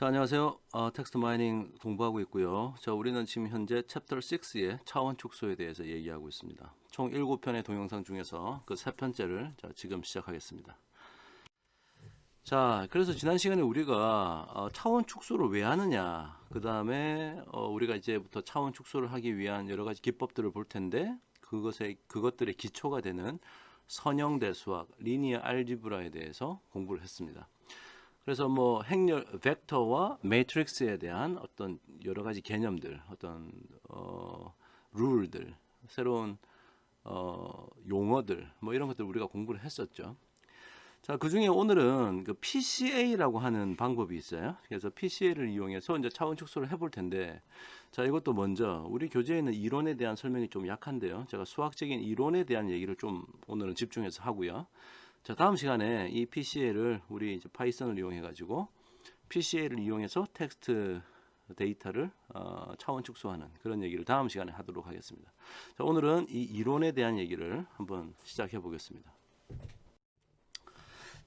자, 안녕하세요. 텍스트 마이닝 공부하고 있고요. 자, 우리는 지금 현재 챕터 6의 차원 축소에 대해서 얘기하고 있습니다. 총 7편의 동영상 중에서 그 3편째를 지금 시작하겠습니다. 자, 그래서 지난 시간에 우리가 차원 축소를 왜 하느냐, 그 다음에 우리가 이제부터 차원 축소를 하기 위한 여러 가지 기법들을 볼 텐데, 그것들의 기초가 되는 선형대 수학, 리니어 알지브라에 대해서 공부를 했습니다. 그래서 뭐 행렬, 벡터와 매트릭스에 대한 어떤 여러 가지 개념들, 어떤 룰들, 새로운 용어들, 뭐 이런 것들 우리가 공부를 했었죠. 자, 그 중에 오늘은 그 PCA라고 하는 방법이 있어요. 그래서 PCA를 이용해서 이제 차원 축소를 해볼 텐데, 자, 이것도 먼저 우리 교재에 있는 이론에 대한 설명이 좀 약한데요. 제가 수학적인 이론에 대한 얘기를 좀 오늘은 집중해서 하고요. 자, 다음 시간에 이 PCA를 우리 이제 파이썬을 이용해 가지고 PCA를 이용해서 텍스트 데이터를 차원 축소하는 그런 얘기를 다음 시간에 하도록 하겠습니다. 자, 오늘은 이 이론에 대한 얘기를 한번 시작해 보겠습니다.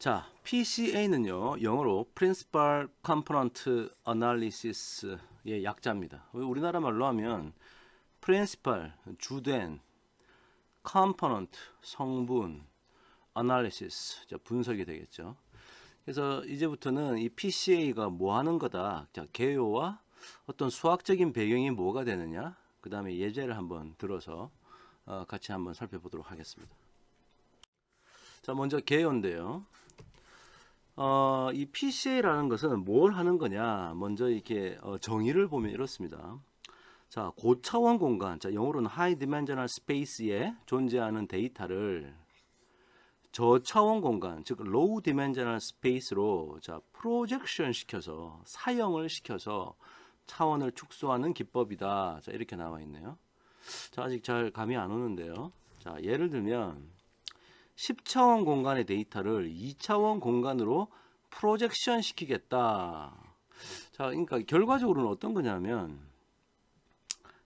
자, PCA는요, 영어로 Principal Component Analysis의 약자입니다. 우리나라 말로 하면 Principal, 주된, Component, 성분, Analysis, 분석이 되겠죠. 그래서 이제부터는 이 PCA가 뭐 하는 거다. 자, 개요와 어떤 수학적인 배경이 뭐가 되느냐, 그 다음에 예제를 한번 들어서 같이 한번 살펴보도록 하겠습니다. 자, 먼저 개요인데요. 이 PCA라는 것은 뭘 하는 거냐? 먼저 이렇게 정의를 보면 이렇습니다. 자, 고차원 공간, 자, 영어로는 High Dimensional Space에 존재하는 데이터를 저차원 공간, 즉 Low Dimensional Space로 자, 프로젝션 시켜서 사형을 시켜서 차원을 축소하는 기법이다. 자, 이렇게 나와 있네요. 자, 아직 잘 감이 안 오는데요. 자, 예를 들면 10차원 공간의 데이터를 2차원 공간으로 프로젝션 시키겠다. 자, 그러니까 결과적으로는 어떤 거냐면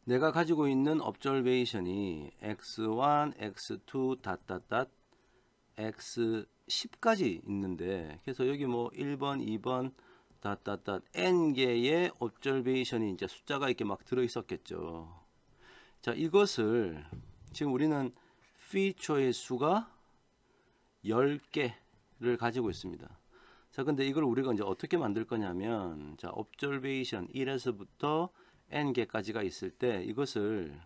내가 가지고 있는 observation이 x1, x2, x10까지 있는데, 그래서 여기 뭐 1번, 2번, n 개의 observation이 이제 숫자가 이렇게 막 들어 있었겠죠. 자, 이것을 지금 우리는 feature의 수가 10개를 가지고 있습니다. 자, 근데 이걸 우리가 이제 어떻게 만들 거냐면, 자, observation 1에서부터 n개까지가 있을 때 이것을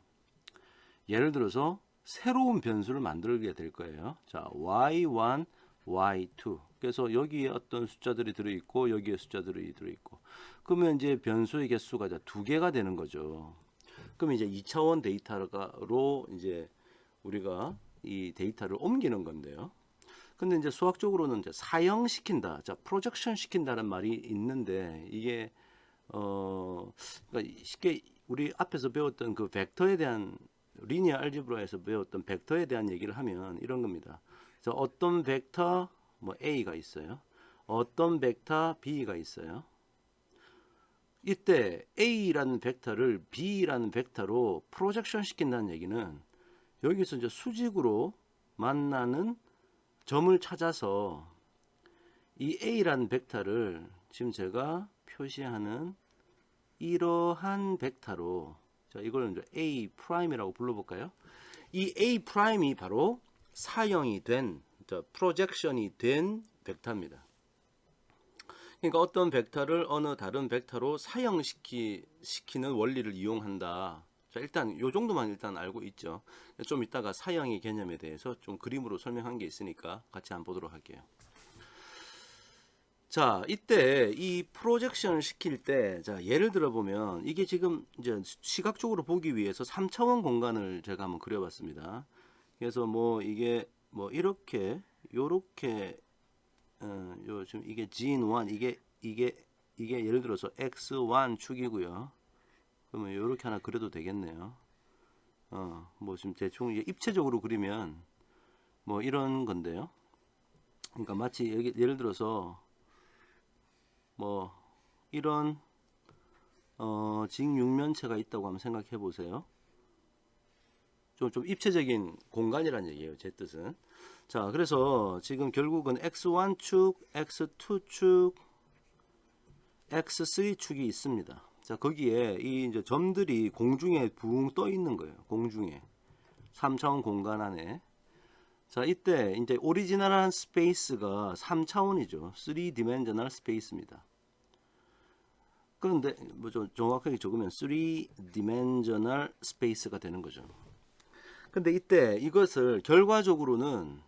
예를 들어서 새로운 변수를 만들게 될 거예요. 자, y1, y2. 그래서 여기에 어떤 숫자들이 들어있고 여기에 숫자들이 들어있고. 그러면 이제 변수의 개수가 2개가 되는 거죠. 그러면 이제 2차원 데이터로 이제 우리가 이 데이터를 옮기는 건데요. 근데 이제 수학적으로는 이제 사형시킨다, 자, 프로젝션 시킨다는 말이 있는데 이게 그러니까 쉽게 우리 앞에서 배웠던 그 벡터에 대한 리니어 알지브라에서 배웠던 벡터에 대한 얘기를 하면 이런 겁니다. 그래서 어떤 벡터 뭐 A가 있어요. 어떤 벡터 B가 있어요. 이때 A라는 벡터를 B라는 벡터로 프로젝션 시킨다는 얘기는 여기서 이제 수직으로 만나는 점을 찾아서 이 A라는 벡터를 지금 제가 표시하는 이러한 벡터로, 자, 이걸 이제 A 프라임이라고 불러볼까요? 이 A 프라임이 바로 사형이 된, 프로젝션이 된 벡터입니다. 그러니까 어떤 벡터를 어느 다른 벡터로 사형시키는 원리를 이용한다. 자, 일단 요 정도만 일단 알고 있죠. 좀 이따가 사형의 개념에 대해서 좀 그림으로 설명한 게 있으니까 같이 한번 보도록 할게요. 자, 이때 이 프로젝션을 시킬 때, 자, 예를 들어 보면 이게 지금 이제 시각적으로 보기 위해서 3차원 공간을 제가 한번 그려봤습니다. 그래서 뭐 이게 뭐 이렇게 요렇게 요 지금 이게 G1 이게 예를 들어서 X1 축이고요. 그러면 요렇게 하나 그려도 되겠네요. 뭐 지금 대충 이제 입체적으로 그리면 뭐 이런 건데요. 그러니까 마치 여기 예를 들어서 뭐 이런 직육면체가 있다고 한번 생각해 보세요. 좀 입체적인 공간이란 얘기예요, 제 뜻은. 자, 그래서 지금 결국은 x1축, x2축, X3 축이 있습니다. 자, 거기에 이 이제 점들이 공중에 붕 떠 있는 거예요. 공중에 3차원 공간 안에. 자, 이때 이제 오리지널한 스페이스가 3차원이죠. 3디멘셔널 스페이스입니다. 그런데 뭐 좀 정확하게 적으면 3디멘셔널 스페이스가 되는 거죠. 근데 이때 이것을 결과적으로는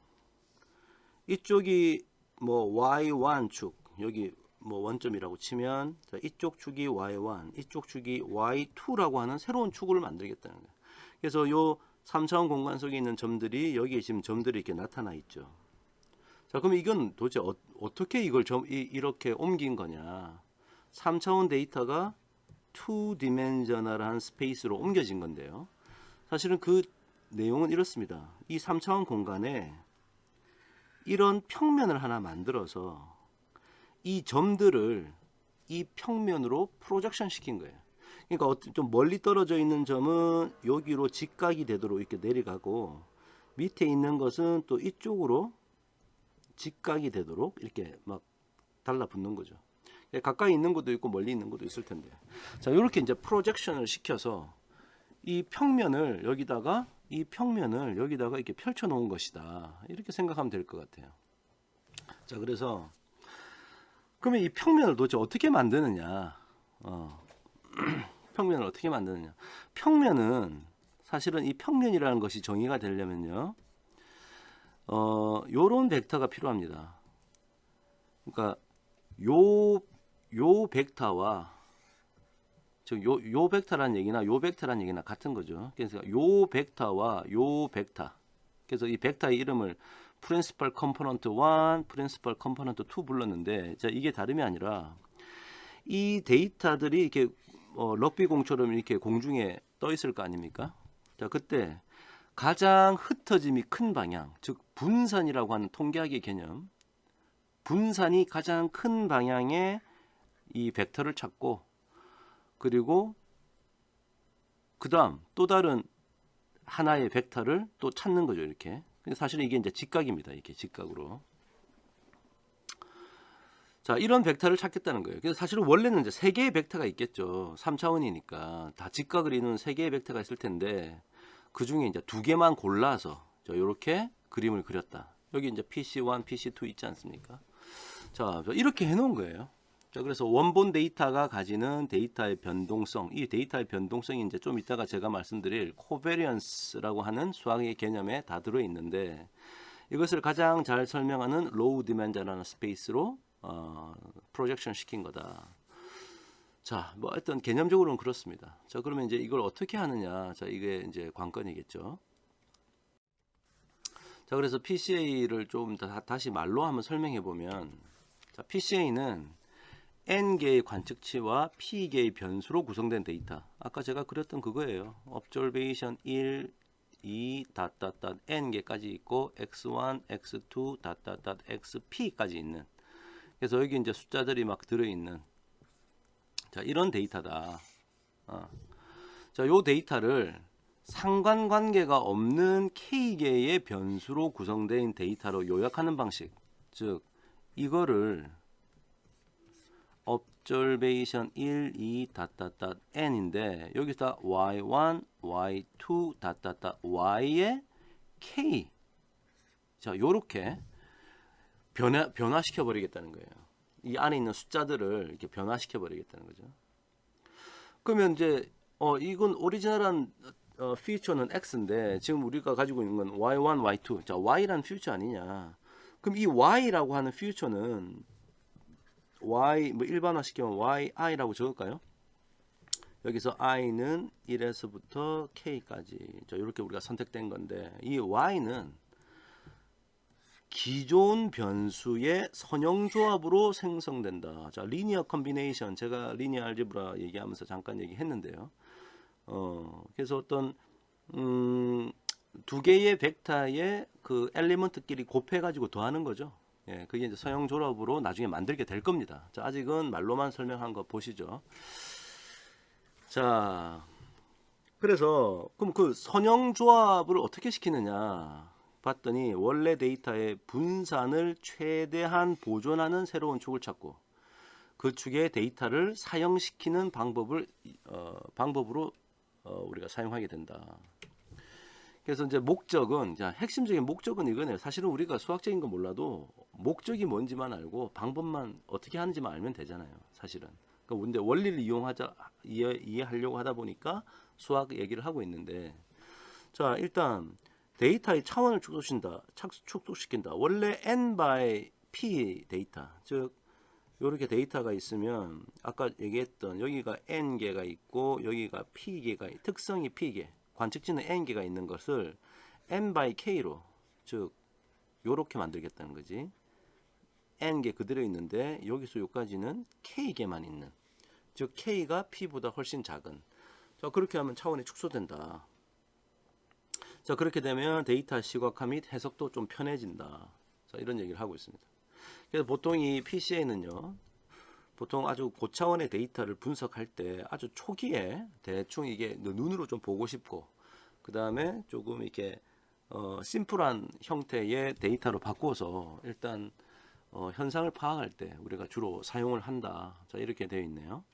이쪽이 뭐 y1 축, 여기 뭐 원점이라고 치면, 자, 이쪽 축이 y1, 이쪽 축이 y2라고 하는 새로운 축을 만들겠다는 거예요. 그래서 요 3차원 공간 속에 있는 점들이 여기에 지금 점들이 이렇게 나타나 있죠. 자, 그럼 이건 도대체 어떻게 이걸 이렇게 옮긴 거냐? 3차원 데이터가 2디멘셔널한 스페이스로 옮겨진 건데요. 사실은 그 내용은 이렇습니다. 이 3차원 공간에 이런 평면을 하나 만들어서 이 점들을 이 평면으로 프로젝션 시킨 거예요. 그러니까 좀 멀리 떨어져 있는 점은 여기로 직각이 되도록 이렇게 내려가고, 밑에 있는 것은 또 이쪽으로 직각이 되도록 이렇게 막 달라붙는 거죠. 가까이 있는 것도 있고 멀리 있는 것도 있을 텐데, 자, 이렇게 이제 프로젝션을 시켜서 이 평면을 여기다가 이렇게 펼쳐 놓은 것이다, 이렇게 생각하면 될 것 같아요. 자, 그래서 그러면 이 평면을 도대체 어떻게 만드느냐? 평면을 어떻게 만드느냐? 평면은 사실은 이 평면이라는 것이 정의가 되려면요, 요런 벡터가 필요합니다. 그러니까 요 벡터와, 즉 요 벡터라는 얘기나 요 벡터라는 얘기나 같은 거죠. 그래서 요 벡터와 요 벡터, 그래서 이 벡터의 이름을 프린시펄 컴포넌트 1, 프린시펄 컴포넌트 2 불렀는데, 자, 이게 다름이 아니라 이 데이터들이 이렇게 럭비 공처럼 이렇게 공중에 떠 있을 거 아닙니까? 자, 그때 가장 흩어짐이 큰 방향, 즉 분산이라고 하는 통계학의 개념, 분산이 가장 큰 방향의 이 벡터를 찾고, 그리고 그 다음 또 다른 하나의 벡터를 또 찾는 거죠. 이렇게. 사실은 이게 이제 직각입니다. 이렇게 직각으로. 자, 이런 벡터를 찾겠다는 거예요. 그래서 사실은 원래는 이제 세 개의 벡터가 있겠죠. 3차원이니까 다 직각을 이루는 세 개의 벡터가 있을 텐데, 그 중에 이제 두 개만 골라서 이렇게 그림을 그렸다. 여기 이제 PC1, PC2 있지 않습니까? 자, 이렇게 해놓은 거예요. 자, 그래서 원본 데이터가 가지는 데이터의 변동성, 이 데이터의 변동성이 이제 좀 이따가 제가 말씀드릴 코베리언스라고 하는 수학의 개념에 다 들어 있는데, 이것을 가장 잘 설명하는 로우 디멘전이라는 스페이스로 프로젝션 시킨 거다. 자, 뭐 하여튼 개념적으로는 그렇습니다. 자, 그러면 이제 이걸 어떻게 하느냐? 자, 이게 이제 관건이겠죠. 자, 그래서 PCA를 좀 다시 말로 한번 설명해 보면, 자, PCA는 n개의 관측치와 p개의 변수로 구성된 데이터. 아까 제가 그렸던 그거예요. observation 1, 2, n개까지 있고 x1, x2, xp까지 있는. 그래서 여기 이제 숫자들이 막 들어있는, 자, 이런 데이터다. 자, 요 데이터를 상관관계가 없는 k개의 변수로 구성된 데이터로 요약하는 방식. 즉, 이거를 observation 1, 2, n인데, 여기서 y1, y2, y의 k. 자, 요렇게 변화시켜 버리겠다는 거예요. 이 안에 있는 숫자들을 이렇게 변화시켜 버리겠다는 거죠. 그러면 이제 이건 오리지널한 피처는 x인데, 지금 우리가 가지고 있는 건 y1, y2. 자, y라는 피처 아니냐? 그럼 이 y라고 하는 피처는 y, 뭐 일반화 시키면 yi라고 적을까요? 여기서 i는 1에서부터 k까지, 자, 이렇게 우리가 선택된 건데, 이 y는 기존 변수의 선형조합으로 생성된다. 자, 리니어 컨비네이션, 제가 리니어 알제브라 얘기하면서 잠깐 얘기했는데요. 그래서 어떤 두 개의 벡터의 그 엘리먼트끼리 곱해가지고 더하는 거죠. 예, 그게 이제 선형조합으로 나중에 만들게 될 겁니다. 자, 아직은 말로만 설명한 거 보시죠. 자, 그래서 그럼 그 선형조합을 어떻게 시키느냐 봤더니, 원래 데이터의 분산을 최대한 보존하는 새로운 축을 찾고, 그 축의 데이터를 사용시키는 방법으로 우리가 사용하게 된다. 그래서 이제 목적은, 자, 핵심적인 목적은 이거네요. 사실은 우리가 수학적인 거 몰라도 목적이 뭔지만 알고 방법만 어떻게 하는지만 알면 되잖아요. 사실은. 그러니까 원리를 이해하려고 하다 보니까 수학 얘기를 하고 있는데, 자, 일단 데이터의 차원을 축소시킨다. 원래 n by p 데이터, 즉 이렇게 데이터가 있으면 아까 얘기했던 여기가 n개가 있고 여기가 p개가, 특성이 p개, 관측지는 n개가 있는 것을 n by k로, 즉 요렇게 만들겠다는 거지. n개 그대로 있는데 여기서 여기까지는 k개만 있는, 즉 k가 p보다 훨씬 작은. 자, 그렇게 하면 차원이 축소된다. 자, 그렇게 되면 데이터 시각화 및 해석도 좀 편해진다. 자, 이런 얘기를 하고 있습니다. 그래서 보통 이 PCA는요, 보통 아주 고차원의 데이터를 분석할 때 아주 초기에 대충 이게 눈으로 좀 보고 싶고, 그 다음에 조금 이렇게 심플한 형태의 데이터로 바꿔서 일단 현상을 파악할 때 우리가 주로 사용을 한다. 자, 이렇게 되어 있네요.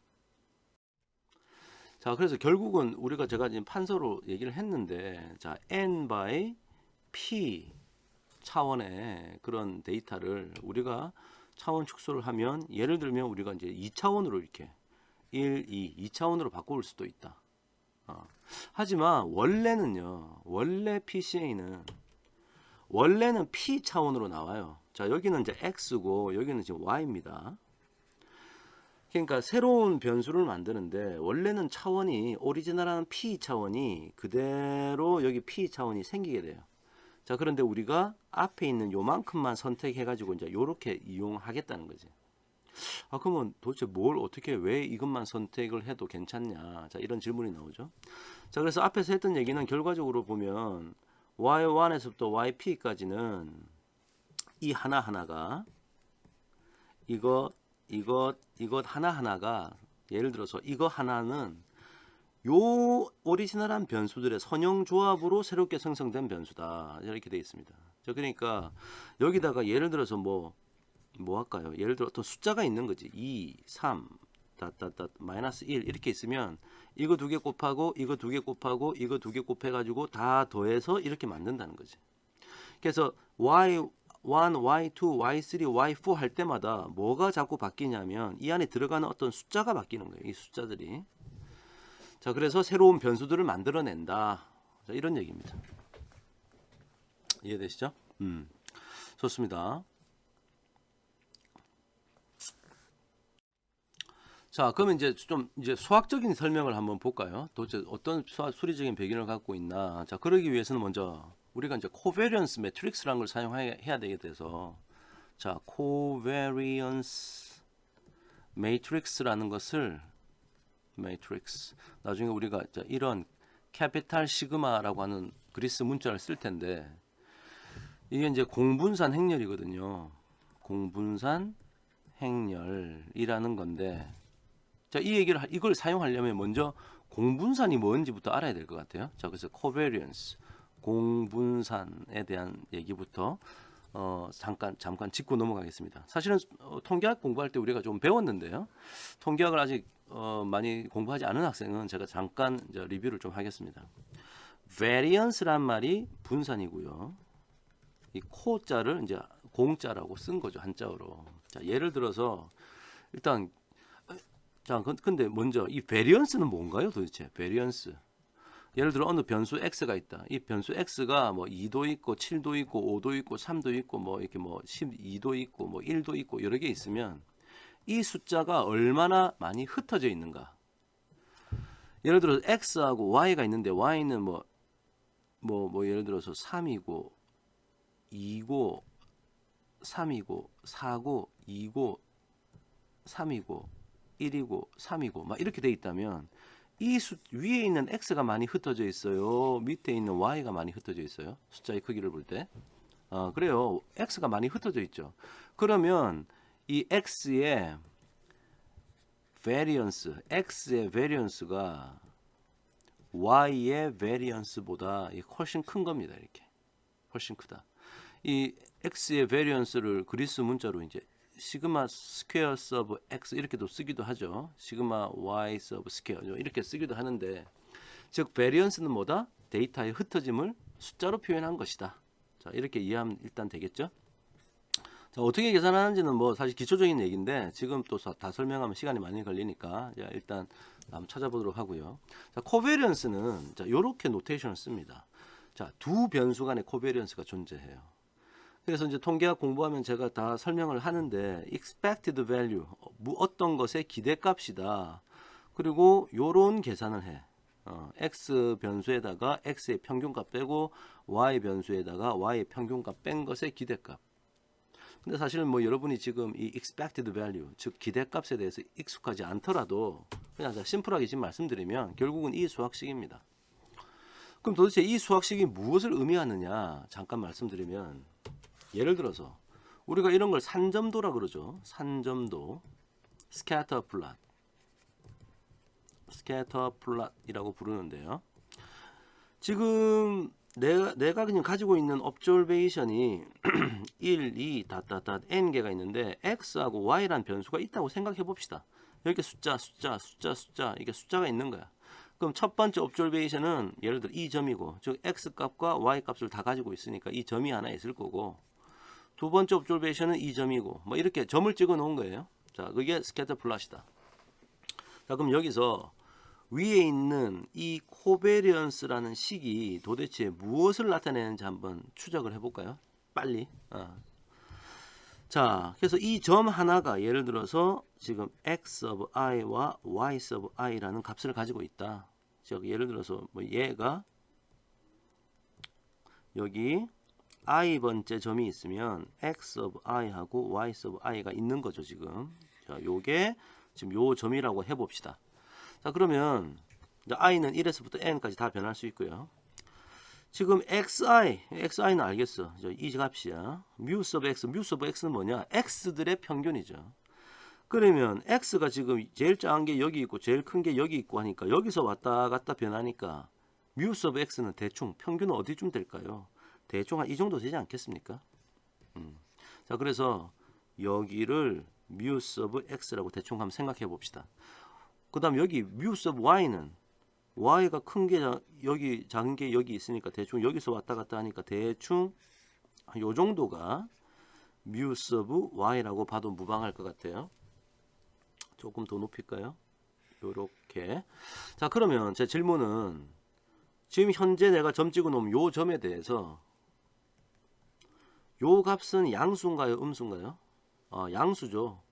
자, 그래서 결국은 제가 지금 판서로 얘기를 했는데, 자, n by p 차원의 그런 데이터를 우리가 차원 축소를 하면, 예를 들면 우리가 이제 2차원으로 이렇게 1, 2차원으로 바꿀 수도 있다. 하지만 원래 PCA는 원래는 p 차원으로 나와요. 자, 여기는 이제 x고 여기는 지금 y입니다. 그러니까 새로운 변수를 만드는데 원래는 차원이 오리지널한 p 차원이 그대로 여기 p 차원이 생기게 돼요. 자, 그런데 우리가 앞에 있는 요만큼만 선택해 가지고 이제 요렇게 이용하겠다는 거지. 그러면 도대체 왜 이것만 선택을 해도 괜찮냐? 자, 이런 질문이 나오죠. 자, 그래서 앞에서 했던 얘기는 결과적으로 보면 y1에서부터 yp까지는 이 하나하나가 이것 하나하나가, 예를 들어서 이거 하나는 요 오리지널한 변수들의 선형 조합으로 새롭게 생성된 변수다. 이렇게 되어 있습니다. 자, 그러니까 여기다가 예를 들어서 뭐 할까요? 예를 들어 어떤 숫자가 있는 거지. 2, 3, 마이너스 1 이렇게 있으면 이거 두 개 곱하고 이거 두 개 곱하고 이거 두 개 곱해가지고 다 더해서 이렇게 만든다는 거지. 그래서 y1, y2, y3, y4 할 때마다 뭐가 자꾸 바뀌냐면 이 안에 들어가는 어떤 숫자가 바뀌는 거예요. 이 숫자들이. 자, 그래서 새로운 변수들을 만들어낸다. 자, 이런 얘기입니다. 이해되시죠? 좋습니다. 자, 그러면 이제 수학적인 설명을 한번 볼까요? 도대체 어떤 수리적인 배경을 갖고 있나? 자, 그러기 위해서는 먼저 우리가 이제 코베리언스 매트릭스라는 걸 사용해야 되게 돼서, 자, 코베리언스 매트릭스라는 것을 나중에 우리가 이런 캐피탈 시그마라고 하는 그리스 문자를 쓸 텐데, 이게 이제 공분산 행렬이거든요. 공분산 행렬이라는 건데, 자, 이걸 사용하려면 먼저 공분산이 뭔지부터 알아야 될 것 같아요. 자, 그래서 코베리언스, 공분산에 대한 얘기부터 잠깐 짚고 넘어가겠습니다. 사실은 통계학 공부할 때 우리가 좀 배웠는데요. 통계학을 아직 많이 공부하지 않은 학생은 제가 잠깐 이제 리뷰를 좀 하겠습니다. variance란 말이 분산이고요. 이 코자를 이제 공자라고 쓴 거죠, 한자어로. 자, 예를 들어서 일단, 자, 근데 먼저 이 variance는 뭔가요, 도대체? variance. 예를 들어 어느 변수 x가 있다. 이 변수 x가 뭐 2도 있고 7도 있고 5도 있고 3도 있고 뭐 이렇게 뭐 12도 있고 뭐 1도 있고 여러 개 있으면 이 숫자가 얼마나 많이 흩어져 있는가. 예를 들어 x하고 y가 있는데 y는 뭐 예를 들어서 3이고 2고 3이고 4고 2고 3이고 1이고 3이고 막 이렇게 돼 있다면 이 위에 있는 x가 많이 흩어져 있어요. 밑에 있는 y가 많이 ht어져 있어요. 숫자의 크기를 볼 때. 그래요. x가 많이 흩어져 있죠. 그러면 이 x의 variance가 y의 variance보다 훨씬 큰 겁니다. 이렇게. 훨씬 크다. 이 x의 variance를 그리스 문자로 이제 시그마 스퀘어 서브 x 이렇게도 쓰기도 하죠. 시그마 y 서브 스퀘어 이렇게 쓰기도 하는데, 즉 베리언스는 뭐다? 데이터의 흩어짐을 숫자로 표현한 것이다. 자, 이렇게 이해하면 일단 되겠죠? 자, 어떻게 계산하는지는 뭐 사실 기초적인 얘기인데 지금 또 다 설명하면 시간이 많이 걸리니까 일단 한번 찾아보도록 하고요. 자, 코베리언스는 자, 요렇게 노테이션을 씁니다. 자, 두 변수 간의 코베리언스가 존재해요. 그래서 이제 통계학 공부하면 제가 다 설명을 하는데 expected value 어떤 것의 기대값이다. 그리고 요런 계산을 해. x 변수에다가 x의 평균값 빼고 y 변수에다가 y의 평균값 뺀 것의 기대값. 근데 사실은 뭐 여러분이 지금 이 expected value 즉 기대값에 대해서 익숙하지 않더라도 그냥 심플하게 지금 말씀드리면 결국은 이 수학식입니다. 그럼 도대체 이 수학식이 무엇을 의미하느냐 잠깐 말씀드리면, 예를 들어서 우리가 이런 걸 산점도라 그러죠. 산점도, 스캐터 플롯이라고 부르는데요. 지금 내가 그냥 가지고 있는 observation이 1, 2, n 개가 있는데 x하고 y라는 변수가 있다고 생각해 봅시다. 이렇게 숫자 이게 숫자가 있는 거야. 그럼 첫 번째 observation은 예를 들어 이 점이고, 즉 x 값과 y 값을 다 가지고 있으니까 이 점이 하나 있을 거고, 두 번째 observation은 이 점이고, 뭐 이렇게 점을 찍어 놓은 거예요. 자, 그게 스캐터 플롯이다. 자, 그럼 여기서 위에 있는 이 코베리언스라는 식이 도대체 무엇을 나타내는지 한번 추적을 해볼까요? 빨리. 자, 그래서 이 점 하나가 예를 들어서 지금 x of i와 y of i라는 값을 가지고 있다. 즉 예를 들어서 뭐 얘가 여기 i 번째 점이 있으면 x of i하고 y of i가 있는 거죠, 지금. 자, 요게 지금 요 점이라고 해 봅시다. 자, 그러면 i는 1에서부터 n까지 다 변할 수 있고요. 지금 xi는 알겠어. 이 값이야. mu sub x는 뭐냐? x들의 평균이죠. 그러면 x가 지금 제일 작은 게 여기 있고 제일 큰 게 여기 있고 하니까 여기서 왔다 갔다 변하니까 mu sub x는 대충 평균은 어디쯤 될까요? 대충 한 이 정도 되지 않겠습니까? 자, 그래서 여기를 mu sub x라고 대충 한번 생각해 봅시다. 그 다음 여기 mu sub y는 y가 큰 게 여기 작은 게 여기 있으니까 대충 여기서 왔다 갔다 하니까 대충 요 정도가 mu sub y라고 봐도 무방할 것 같아요. 조금 더 높일까요? 요렇게. 자, 그러면 제 질문은 지금 현재 내가 점 찍어 놓은 요 점에 대해서 요 값은 양수인가요? 음수인가요? 양수죠.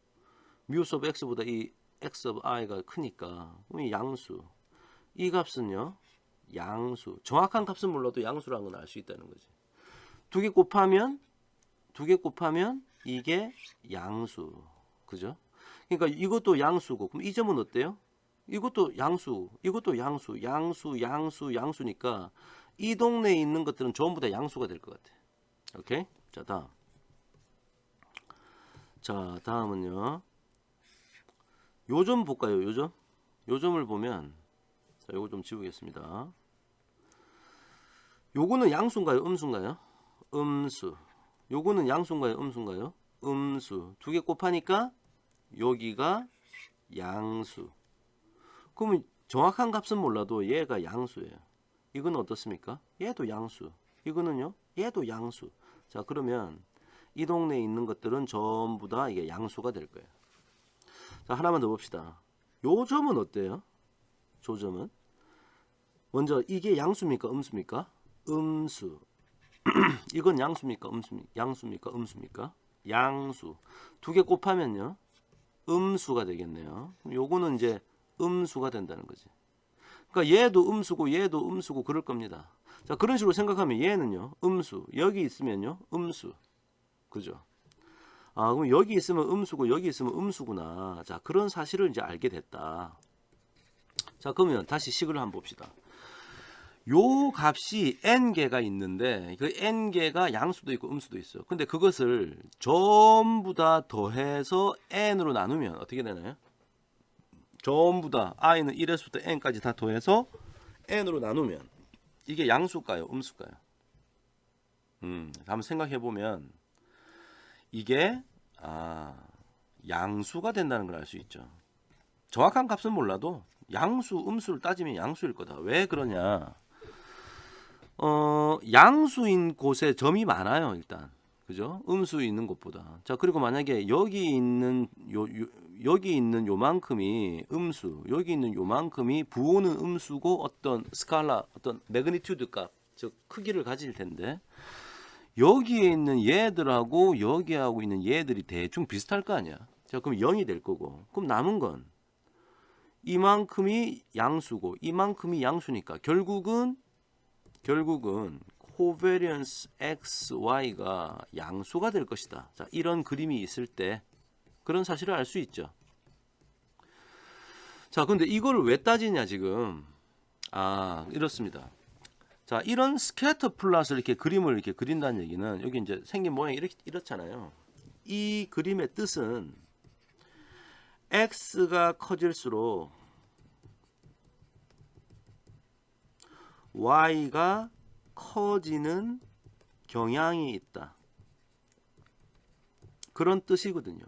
mu sub x보다 이 x of i가 크니까 이 양수. 이 값은요, 양수. 정확한 값은 몰라도 양수라는 건 알 수 있다는 거지. 두 개 곱하면 이게 양수. 그죠? 그러니까 이것도 양수고, 그럼 이 점은 어때요? 이것도 양수, 양수니까 이 동네에 있는 것들은 전부 다 양수가 될 것 같아. 오케이? 자, 다음. 자, 다음은요. 요 점 볼까요? 요 점? 요 점을 보면, 자, 요거 좀 지우겠습니다. 요거는 양수인가요? 음수인가요? 음수. 요거는 양수인가요? 음수인가요? 음수. 두 개 곱하니까 여기가 양수. 그러면 정확한 값은 몰라도 얘가 양수예요. 이건 어떻습니까? 얘도 양수. 이거는요? 얘도 양수. 자, 그러면 이 동네에 있는 것들은 전부 다 이게 양수가 될 거예요. 자, 하나만 더 봅시다. 요 점은 어때요? 저 점은 먼저 이게 양수입니까? 음수입니까? 음수. 이건 양수입니까? 양수입니까? 음수입니까? 양수. 두 개 곱하면요. 음수가 되겠네요. 요거는 이제 음수가 된다는 거지. 그러니까 얘도 음수고 그럴 겁니다. 자, 그런 식으로 생각하면 얘는요. 음수. 여기 있으면요. 음수. 그죠? 그럼 여기 있으면 음수고 여기 있으면 음수구나. 자, 그런 사실을 이제 알게 됐다. 자, 그러면 다시 식을 한번 봅시다. 요 값이 n개가 있는데 그 n개가 양수도 있고 음수도 있어. 근데 그것을 전부 다 더해서 n으로 나누면 어떻게 되나요? 전부 다 i는 1에서부터 n까지 다 더해서 n으로 나누면 이게 양수일까요? 음수일까요? 한번 생각해 보면 이게 양수가 된다는 걸 알 수 있죠. 정확한 값은 몰라도 양수, 음수를 따지면 양수일 거다. 왜 그러냐? 양수인 곳에 점이 많아요, 일단. 그죠? 음수 있는 곳보다. 자, 그리고 만약에 여기 있는 요만큼이 음수, 여기 있는 요만큼이 부호는 음수고 어떤 스칼라, 어떤 매그니튜드 값, 즉 크기를 가질 텐데 여기에 있는 얘들하고 여기하고 있는 얘들이 대충 비슷할 거 아니야. 자, 그럼 0이 될 거고. 그럼 남은 건 이만큼이 양수고 이만큼이 양수니까 결국은 코베리언스 XY가 양수가 될 것이다. 자, 이런 그림이 있을 때 그런 사실을 알 수 있죠. 자, 근데 이걸 왜 따지냐 지금. 이렇습니다. 자, 이런 스캐터 플롯을 이렇게 그림을 이렇게 그린다는 얘기는 여기 이제 생긴 모양이 이렇잖아요. 이 그림의 뜻은 X가 커질수록 Y가 커지는 경향이 있다. 그런 뜻이거든요.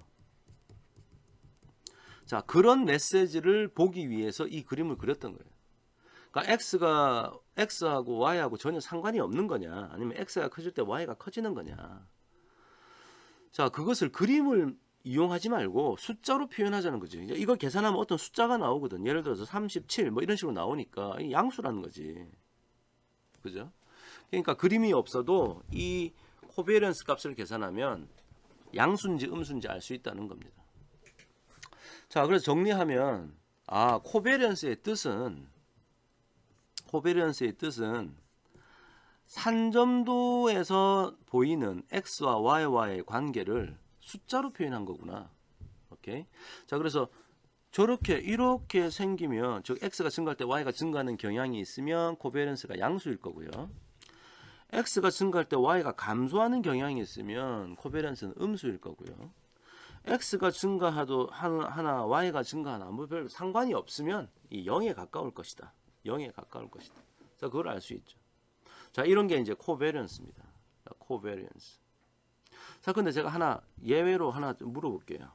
자, 그런 메시지를 보기 위해서 이 그림을 그렸던 거예요. 그러니까 X하고 Y하고 전혀 상관이 없는 거냐, 아니면 X가 커질 때 Y가 커지는 거냐. 자, 그것을 그림을 이용하지 말고 숫자로 표현하자는 거지. 이걸 계산하면 어떤 숫자가 나오거든. 예를 들어서 37 뭐 이런 식으로 나오니까 이 양수라는 거지. 그죠? 그러니까 그림이 없어도 이 코베리언스 값을 계산하면 양수인지 음수인지 알 수 있다는 겁니다. 자, 그래서 정리하면 코베리언스의 뜻은 산점도에서 보이는 x와 y와의 관계를 숫자로 표현한 거구나. 오케이. 자, 그래서 이렇게 생기면, 즉 x가 증가할 때 y가 증가하는 경향이 있으면 코베리언스가 양수일 거고요. x가 증가할 때 y가 감소하는 경향이 있으면 코베리언스는 음수일 거고요. x가 증가하도 하나 y가 증가하나 뭐 별 상관이 없으면 이 0에 가까울 것이다. 0에 가까울 것이다. 자, 그걸 알 수 있죠. 자, 이런 게 이제 코베리언스입니다. 코베리언스. 자, 근데 제가 예외로 하나 좀 물어볼게요.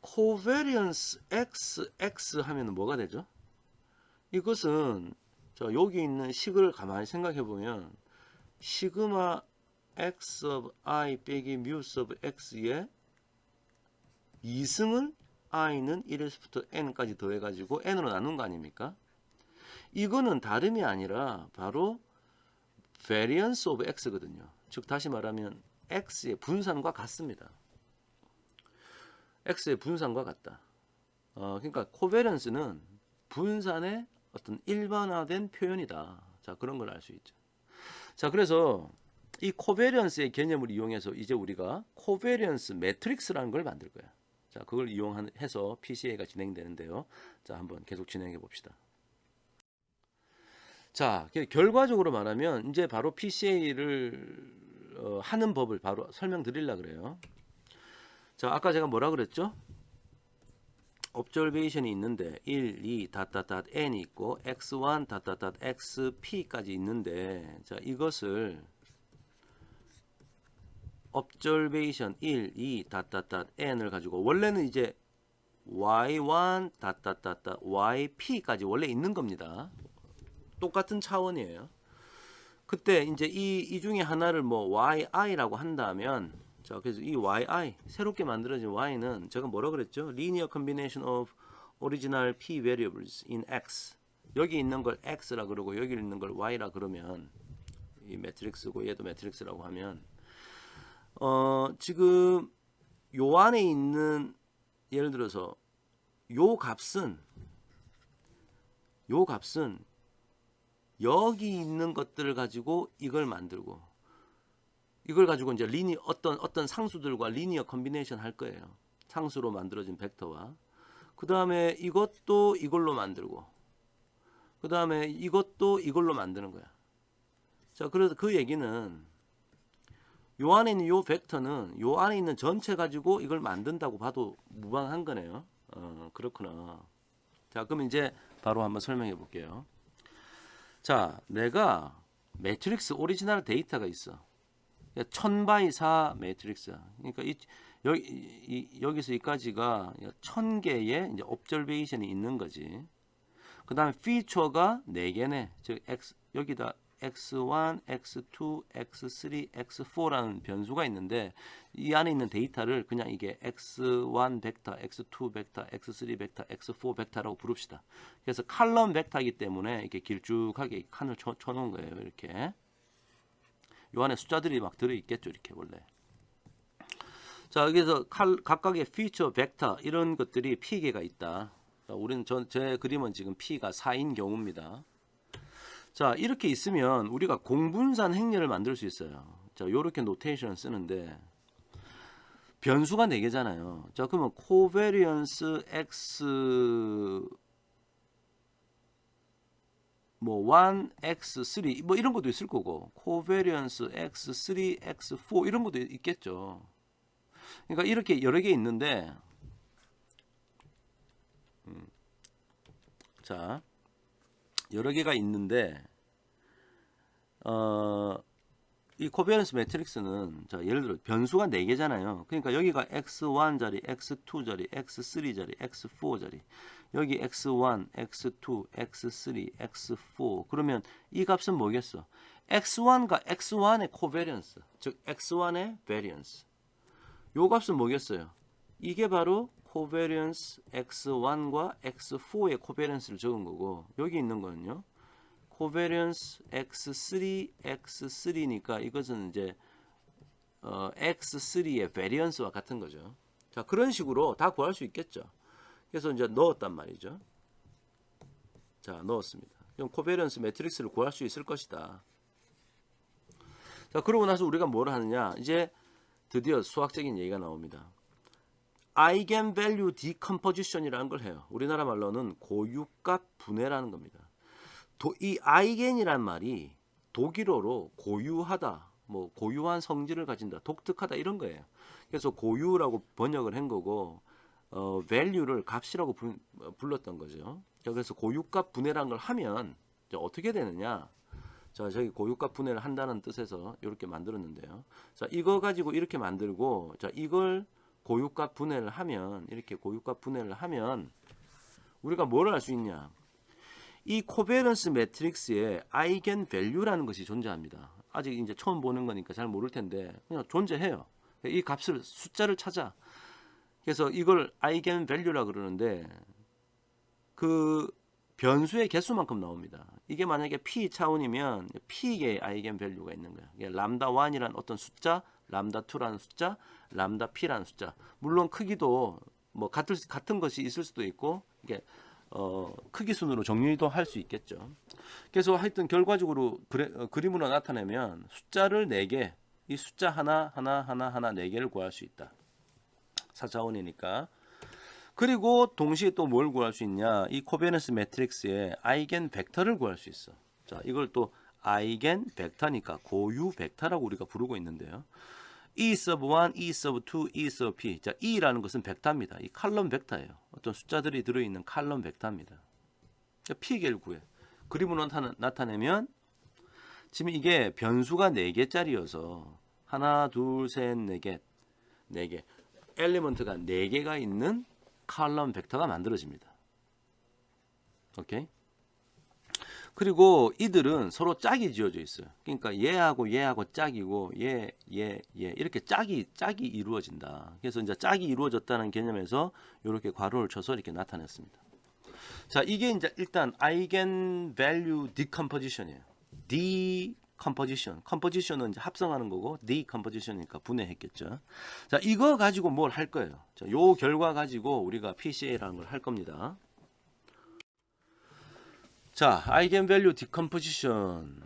코베리언스 XX 하면 뭐가 되죠? 이것은 여기 있는 식을 가만히 생각해 보면 시그마 x of i 빼기 mu of x의 2승을 i는 1에서부터 n까지 더해가지고 n으로 나눈 거 아닙니까? 이거는 다름이 아니라 바로 variance of x거든요. 즉 다시 말하면 x의 분산과 같습니다. x의 분산과 같다. 그러니까 코베리언스는 분산의 어떤 일반화된 표현이다. 자, 그런 걸 알 수 있죠. 자, 그래서 이 코베리언스의 개념을 이용해서 이제 우리가 코베리언스 매트릭스라는 걸 만들 거야. 자, 그걸 이용해서 PCA가 진행되는데요. 자, 한번 계속 진행해 봅시다. 자, 결과적으로 말하면 이제 바로 PCA를 하는 법을 바로 설명드리려고 그래요. 자, 아까 제가 뭐라 그랬죠? observation이 있는데 1, 2, n이 있고 x1, xp까지 있는데, 자, 이것을 observation 1, 2, n을 가지고 원래는 이제 y1, yp까지 원래 있는 겁니다. 똑같은 차원이에요. 그때 이제 이 중에 하나를 뭐 yi라고 한다면, 자, 그래서 이 yi 새롭게 만들어진 y는 제가 뭐라 그랬죠? Linear combination of original p variables in x. 여기 있는 걸 x라 그러고 여기 있는 걸 y라 그러면 이 매트릭스고 얘도 매트릭스라고 하면 지금 요 안에 있는, 예를 들어서 요 값은 여기 있는 것들을 가지고 이걸 만들고, 이걸 가지고 이제 어떤 상수들과 리니어 컨비네이션 할 거예요. 상수로 만들어진 벡터와. 그 다음에 이것도 이걸로 만들고, 그 다음에 이것도 이걸로 만드는 거야. 자, 그래서 그 얘기는 요 안에 있는 요 벡터는 요 안에 있는 전체 가지고 이걸 만든다고 봐도 무방한 거네요. 그렇구나. 자, 그럼 이제 바로 한번 설명해 볼게요. 자, 내가 매트릭스 오리지널 데이터가 있어. 1000 바이 4 매트릭스야. 그러니까 여기서 여기까지가 1000개의 이제 옵저베이션이 있는 거지. 그다음에 피처가 4개네. 즉 여기다 x1, x2, x3, x4라는 변수가 있는데 이 안에 있는 데이터를 그냥 이게 x1 벡터, x2 벡터, x3 벡터, x4 벡터라고 부릅시다. 그래서 칼럼 벡터이기 때문에 이렇게 길쭉하게 칸을 쳐놓은 거예요. 이렇게. 요 안에 숫자들이 막 들어있겠죠. 이렇게 원래. 자, 여기서 각각의 피처 벡터 이런 것들이 P개가 있다. 자, 우리는 제 그림은 지금 P가 4인 경우입니다. 자, 이렇게 있으면 우리가 공분산 행렬을 만들 수 있어요. 자, 요렇게 노테이션을 쓰는데 변수가 4개잖아요. 자, 그러면 코베리언스 x 뭐 1, x3 뭐 이런 것도 있을 거고 코베리언스 x3, x4 이런 것도 있겠죠. 그러니까 이렇게 여러 개 있는데 자, 여러 개가 있는데 이 코베런스 매트릭스는 자, 예를 들어 변수가 4개잖아요. 그러니까 여기가 x1 자리, x2 자리, x3 자리, x4 자리. 여기 x1, x2, x3, x4. 그러면 이 값은 뭐겠어? x1과 x1의 코베런스, 즉 x1의 베리언스. 요 값은 뭐겠어요? 이게 바로 코베리언스 x1과 x4의 코베런스를 적은 거고 여기 있는 거는요. 코베리언스 x3, x3니까 이것은 이제 x3의 베리언스와 같은 거죠. 자, 그런 식으로 다 구할 수 있겠죠. 그래서 이제 넣었단 말이죠. 자, 넣었습니다. 그럼 코베리언스 매트릭스를 구할 수 있을 것이다. 자, 그러고 나서 우리가 뭘 하느냐? 이제 드디어 수학적인 얘기가 나옵니다. 아이겐 밸류 디컴포지션이라는 걸 해요. 우리나라 말로는 고유값 분해라는 겁니다. 이 아이겐이란 말이 독일어로 고유하다, 뭐 고유한 성질을 가진다, 독특하다 이런 거예요. 그래서 고유라고 번역을 한 거고 value를 값이라고 불렀던 거죠. 그래서 고유값 분해라는 걸 하면 어떻게 되느냐? 자, 저기 고유값 분해를 한다는 뜻에서 이렇게 만들었는데요. 자, 이거 가지고 이렇게 만들고, 자, 이걸 고유값 분해를 하면 이렇게 고유값 분해를 하면 우리가 뭘 할 수 있냐? 이 코베런스 매트릭스에 아이겐 밸류라는 것이 존재합니다. 아직 이제 처음 보는 거니까 잘 모를 텐데 그냥 존재해요. 이 값을 숫자를 찾아. 그래서 이걸 아이겐 밸류라 그러는데 그 변수의 개수만큼 나옵니다. 이게 만약에 p 차원이면 p개의 아이겐 밸류가 있는 거야. 람다 1이라는 어떤 숫자, 람다 2라는 숫자, 람다 p라는 숫자. 물론 크기도 뭐 같은 것이 있을 수도 있고 이게 크기 순으로 정리도 할 수 있겠죠. 그래서 하여튼 결과적으로 그림으로 나타내면 숫자를 4개, 이 숫자 하나 4개를 구할 수 있다. 4차원이니까. 그리고 동시에 또 뭘 구할 수 있냐? 이 코베런스 매트릭스의 아이겐 벡터를 구할 수 있어. 자, 이걸 또 아이겐 벡터니까 고유 벡터라고 우리가 부르고 있는데요. E sub 1, E sub 2, E sub p. 자, E라는 것은 벡터입니다. 이 칼럼 벡터예요. 어떤 숫자들이 들어있는 칼럼 벡터입니다. P개를 구해. 그림으로 나타내면 지금 이게 변수가 4개짜리여서 하나, 둘, 셋, 4개, 4개. 엘리먼트가 4개가 있는 칼럼 벡터가 만들어집니다. 오케이? 그리고 이들은 서로 짝이 지어져 있어요. 그러니까 얘하고 짝이고 얘 이렇게 짝이 이루어진다. 그래서 이제 짝이 이루어졌다는 개념에서 이렇게 괄호를 쳐서 이렇게 나타냈습니다. 자, 이게 이제 일단 아이겐 밸류 디컴포지션이에요. 컴포지션은 이제 합성하는 거고 디컴포지션이니까 분해했겠죠. 자, 이거 가지고 뭘 할 거예요. 자, 요 결과 가지고 우리가 PCA라는 걸 할 겁니다. 자, 아이겐 밸류 디컴포지션.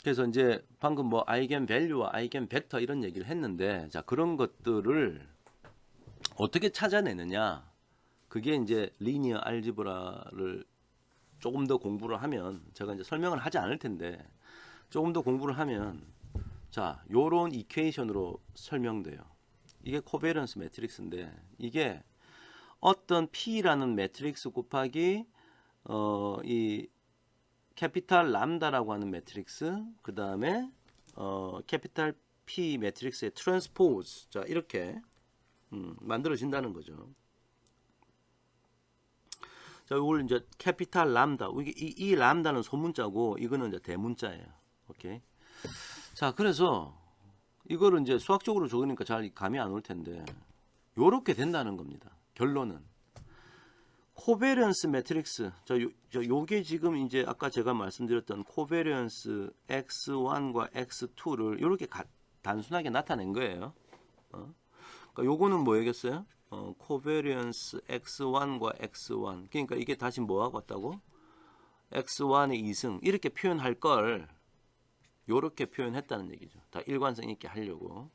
그래서 이제 방금 뭐 아이겐 밸류와 아이겐 벡터 이런 얘기를 했는데, 자, 그런 것들을 어떻게 찾아내느냐? 그게 이제 리니어 알지브라를 조금 더 공부를 하면, 제가 이제 설명을 하지 않을 텐데 조금 더 공부를 하면, 자, 요런 이퀘이션으로 설명돼요. 이게 코베런스 매트릭스인데, 이게 어떤 P라는 매트릭스 곱하기 이 캐피탈 람다라고 하는 매트릭스, 그 다음에 캐피탈 P 매트릭스의 트랜스포즈 자 이렇게 만들어진다는 거죠. 자, 이걸 이제 캐피탈 람다. 이 람다는 소문자고 이거는 이제 대문자예요. 오케이. 자, 그래서 이거를 이제 수학적으로 적으니까 잘 감이 안 올 텐데 요렇게 된다는 겁니다. 결론은 코베리언스 매트릭스. 요게 지금 이제 아까 제가 말씀드렸던 코베리언스 X1과 X2를 이렇게 단순하게 나타낸 거예요. 그러니까 요거는 뭐겠어요? 코베리언스 X1과 X1. 그러니까 이게 다시 뭐하고 같다고? X1의 2승. 이렇게 표현할 걸 요렇게 표현했다는 얘기죠. 다 일관성 있게 하려고.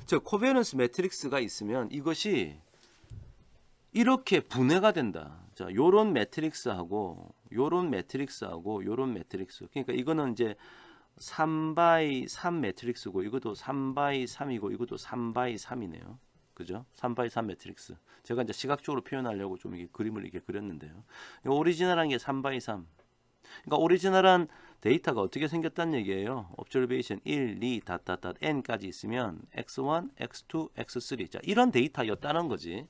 즉 코베리언스 매트릭스가 있으면 이것이 이렇게 분해가 된다. 자, 요런 매트릭스하고 요런 매트릭스하고 요런 매트릭스. 그러니까 이거는 이제 3x3 매트릭스고 이것도 3x3이고 이것도 3x3이네요. 그죠? 3x3 매트릭스. 제가 이제 시각적으로 표현하려고 좀 이게 그림을 이렇게 그렸는데요. 오리지널한 게 3x3. 그러니까 오리지널한 데이터가 어떻게 생겼다는 얘기예요. observation 1, 2, n까지 있으면 x1, x2, x3. 자, 이런 데이터였다는 거지.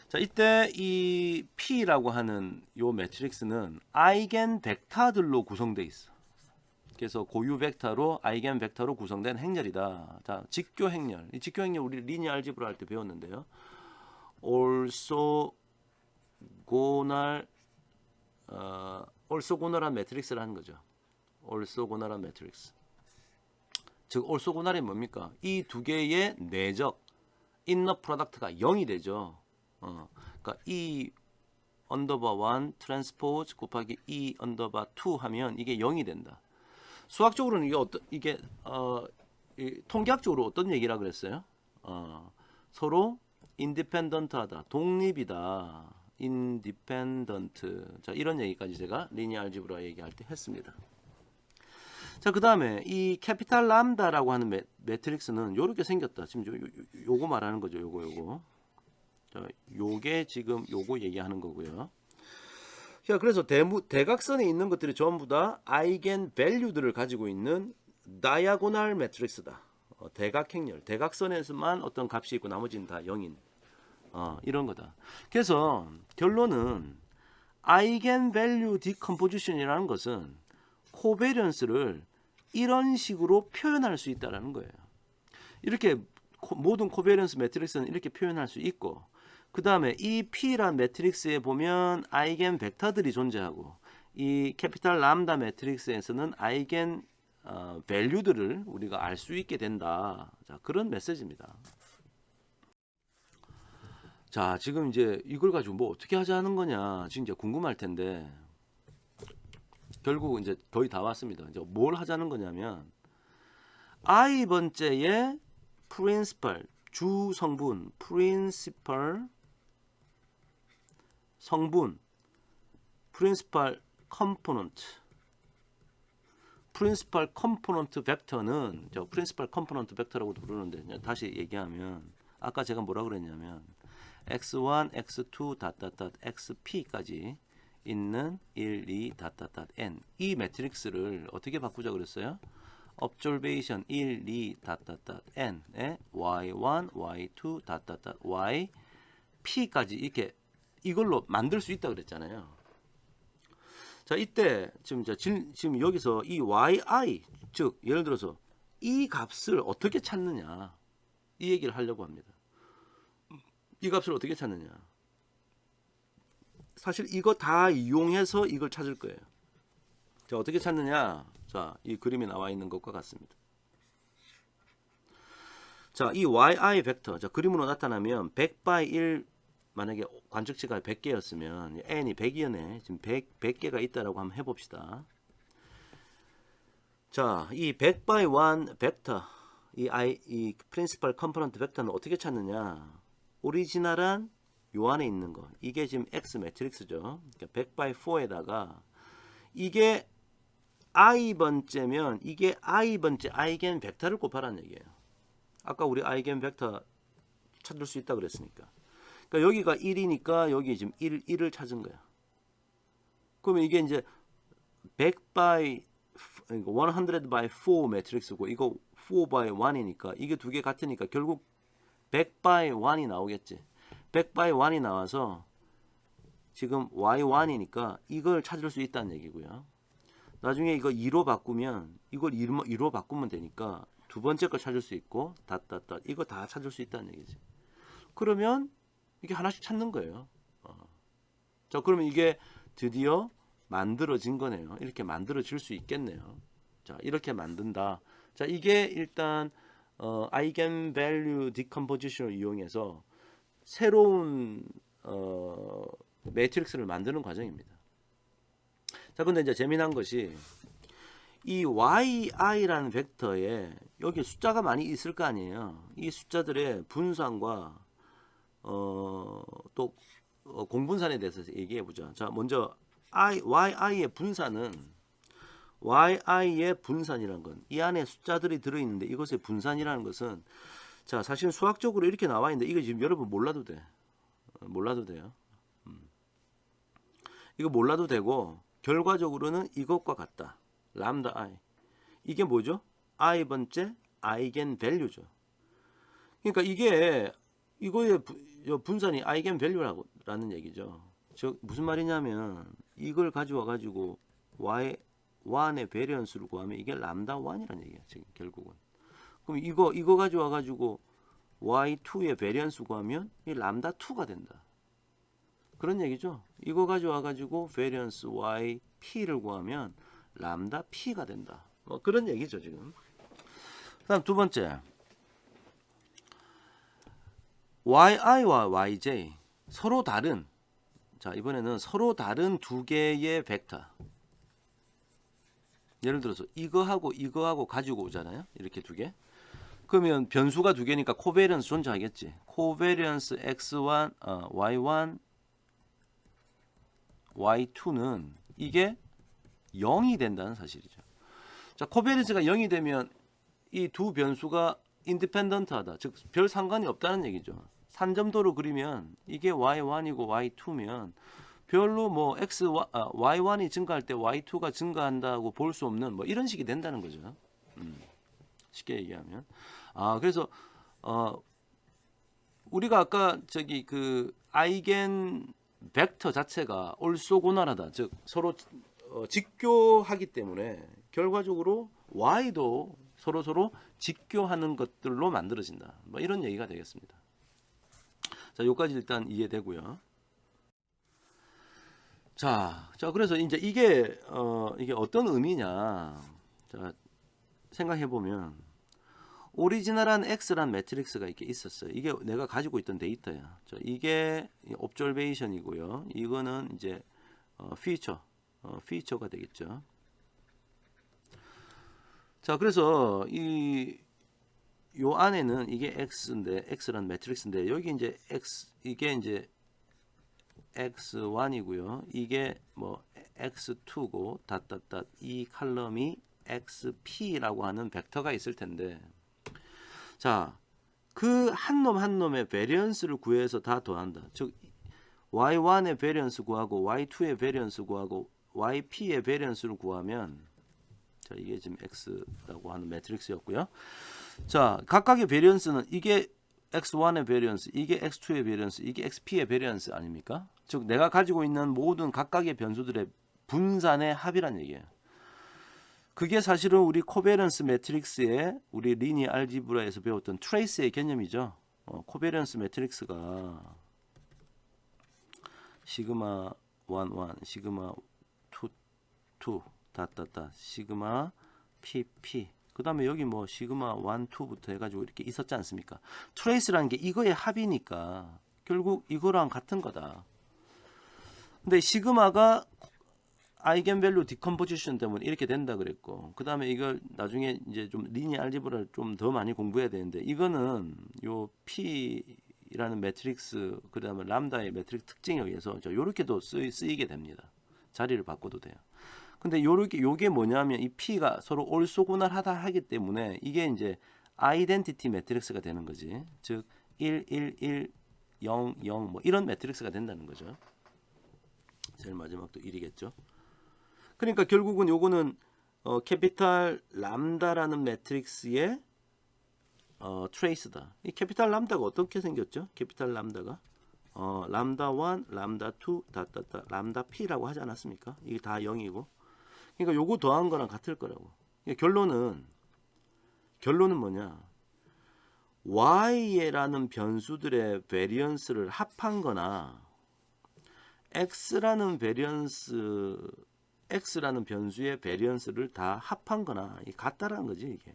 자, 이때 이 P라고 하는 요 매트릭스는 아이겐 벡터들로 구성되어 있어. 그래서 고유 벡터로 아이겐 벡터로 구성된 행렬이다. 자, 직교 행렬. 이 직교 행렬 우리 리니어 알지브라 할 때 배웠는데요. 올소고널한 매트릭스를 하는 거죠. 올소고널한 매트릭스. 즉 올소고널이 뭡니까? 이 두 개의 내적 인너 프로덕트가 0이 되죠. 그러니까 E 언더바 1 트랜스포즈 곱하기 E 언더바 2 하면 이게 0이 된다. 수학적으로는 이게 통계학적으로 어떤 얘기라 그랬어요? 서로 인디펜던트하다, 독립이다, 인디펜던트. 자, 이런 얘기까지 제가 리니어 알지브라 얘기할 때 했습니다. 자, 그 다음에 이 캐피탈 람다라고 하는 매트릭스는 요렇게 생겼다. 지금 요거 말하는 거죠. 요거. 자, 요게 지금 요거 얘기하는 거고요. 자, 그래서 대각선에 있는 것들이 전부 다 아이겐 밸류들을 가지고 있는 다이아고널 매트릭스다. 대각행렬. 대각선에서만 어떤 값이 있고 나머지는 다 0인. 이런 거다. 그래서 결론은 아이겐 밸류 디컴포지션이라는 것은 코베리언스를 이런 식으로 표현할 수 있다라는 거예요. 이렇게 모든 코베리언스 매트릭스는 이렇게 표현할 수 있고, 그 다음에 이 P란 매트릭스에 보면 아이겐 벡터들이 존재하고, 이 캐피탈 람다 매트릭스에서는 아이겐 밸류들을 우리가 알 수 있게 된다. 자, 그런 메시지입니다. 자, 지금 이제 이걸 가지고 뭐 어떻게 하자는 거냐, 지금 이제 궁금할 텐데, 결국 이제 거의 다 왔습니다. 이제 뭘 하자는 거냐면, I 번째의 principal 주 성분, principal 성분, principal component, principal component 벡터는 저 principal component 벡터라고도 부르는데, 다시 얘기하면 아까 제가 뭐라 그랬냐면 x1, x2, xp까지 있는 1, 2, n 이 매트릭스를 어떻게 바꾸자 그랬어요? observation 1, 2, n에 y1, y2, y p까지 이렇게 이걸로 만들 수 있다 그랬잖아요. 자, 이때 지금 여기서 이 yi, 즉 예를 들어서 이 값을 어떻게 찾느냐, 이 얘기를 하려고 합니다. 이 값을 어떻게 찾느냐. 사실 이거 다 이용해서 이걸 찾을 거예요. 자, 어떻게 찾느냐? 자, 이 그림이 나와 있는 것과 같습니다. 자, 이 yi 벡터, 자, 그림으로 나타나면 100 by 1, 만약에 관측치가 100개였으면 n이 100이네. 지금 100개가 있다라고 한번 해봅시다. 자, 이 100 by 1 벡터, 이 principal component 벡터는 어떻게 찾느냐? 오리지널한 요 안에 있는 거, 이게 지금 X 매트릭스죠. 그러니까 100 by 4에다가 이게 i번째면 이게 i번째 아이겐 벡터를 곱하라는 얘기예요. 아까 우리 아이겐 벡터 찾을 수 있다 그랬으니까. 그러니까 여기가 1이니까 여기 지금 1을 찾은 거야. 그러면 이게 이제 100 by 100 by 4 매트릭스고 이거 4 by 1이니까 이게 두 개 같으니까 결국 100 by 1이 나오겠지. 100 by 1이 나와서 지금 y1이니까 이걸 찾을 수 있다는 얘기고요. 나중에 이거 2로 바꾸면 이걸 2로 바꾸면 되니까 두 번째 걸 찾을 수 있고 이거 다 찾을 수 있다는 얘기지. 그러면 이게 하나씩 찾는 거예요. 자, 그러면 이게 드디어 만들어진 거네요. 이렇게 만들어질 수 있겠네요. 자, 이렇게 만든다. 자, 이게 일단 아이겐밸류 디컴포지션을 이용해서 새로운 매트릭스를 만드는 과정입니다. 자, 근데 이제 재미난 것이 이 yi라는 벡터에 여기 숫자가 많이 있을 거 아니에요. 이 숫자들의 분산과 또 공분산에 대해서 얘기해 보자. 자, 먼저 yi의 분산은 yi의 분산이라는 건 이 안에 숫자들이 들어 있는데 이것의 분산이라는 것은 자, 사실 수학적으로 이렇게 나와 있는데 이거 지금 여러분 몰라도 돼. 몰라도 돼요. 이거 몰라도 되고 결과적으로는 이것과 같다. 람다 i. 이게 뭐죠? i 번째 아이겐 밸류죠. 그러니까 이게 이거의 분산이 아이겐 밸류라는 얘기죠. 즉 무슨 말이냐면 이걸 가져와 가지고 y1의 베리언스를 구하면 이게 람다 1이라는 얘기야. 지금 결국은. 그럼 이거 가져와 가지고 y2의 베리언스 구하면 이 람다 2가 된다. 그런 얘기죠. 이거 가져와 가지고 베리언스 yp를 구하면 람다 p가 된다. 뭐 그런 얘기죠, 지금. 그다음 두 번째. yi와 yj 서로 다른 자, 이번에는 서로 다른 두 개의 벡터. 예를 들어서 이거하고 가지고 오잖아요. 이렇게 두 개. 그러면 변수가 두 개니까 코베리언스 존재하겠지. 코베리언스 x1, y1, y2는 이게 0이 된다는 사실이죠. 자, 코베리언스가 0이 되면 이 두 변수가 인디펜던트하다. 즉 별 상관이 없다는 얘기죠. 산점도로 그리면 이게 y1이고 y2면 별로 뭐 y1이 증가할 때 y2가 증가한다고 볼 수 없는 뭐 이런 식이 된다는 거죠. 쉽게 얘기하면. 그래서 우리가 아까 저기 그 아이겐 벡터 자체가 올소고나라다. 즉 서로 직교하기 때문에 결과적으로 y도 서로 직교하는 것들로 만들어진다. 뭐 이런 얘기가 되겠습니다. 자, 여기까지 일단 이해되고요. 자, 그래서 이제 이게 어떤 의미냐? 자, 생각해 보면 오리지널한 X란 매트릭스가 이렇게 있었어요. 이게 내가 가지고 있던 데이터야. 자, 이게 옵저베이션이고요. 이거는 이제 피처가 되겠죠. 자, 그래서 요 안에는 이게 X란 매트릭스인데 여기 이제 이게 이제 X1이고요. 이게 뭐 X2고 이 칼럼이 XP라고 하는 벡터가 있을 텐데 자, 그 한 놈의 베리언스를 구해서 다 더한다. 즉 y1의 베리언스 구하고 y2의 베리언스 구하고 yp의 베리언스를 구하면 자, 이게 지금 X라고 하는 매트릭스였고요. 자, 각각의 베리언스는 이게 X1의 베리언스, 이게 X2의 베리언스, 이게 XP의 베리언스 아닙니까? 즉 내가 가지고 있는 모든 각각의 변수들의 분산의 합이란 얘기예요. 그게 사실은 우리 코베런스 매트릭스의 우리 리니어 알지브라에서 배웠던 트레이스의 개념이죠. 코베런스 매트릭스가 시그마 11, 시그마 22, 시그마 pp 그 다음에 여기 뭐 시그마 1, 2부터 해가지고 이렇게 있었지 않습니까? 트레이스라는 게 이거의 합이니까 결국 이거랑 같은 거다. 근데 시그마가 아이겐밸류 디컴포지션 때문에 이렇게 된다 그랬고, 그 다음에 이걸 나중에 이제 좀 리니어 알지브라를 좀 더 많이 공부해야 되는데, 이거는 요 P라는 매트릭스, 그 다음에 람다의 매트릭스 특징에 의해서 요렇게도 쓰이게 됩니다. 자리를 바꿔도 돼요. 근데 요게 뭐냐면 이 P가 서로 올소고날하다 하기 때문에 이게 이제 아이덴티티 매트릭스가 되는 거지. 즉 1, 1, 1, 0, 0 뭐 이런 매트릭스가 된다는 거죠. 제일 마지막도 1이겠죠. 그러니까 결국은 요거는 캐피탈 람다라는 매트릭스의 트레이스다. 이 캐피탈 람다가 어떻게 생겼죠? 캐피탈 람다가 람다 1, 람다 2, 람다 p라고 하지 않았습니까? 이게 다 0이고. 그러니까 요거 더한 거랑 같을 거라고. 그러니까 결론은 뭐냐? y라는 변수들의 베리언스를 합한 거나 x라는 변수의 베리언스를 다 합한 거나 같다라는 거지, 이게.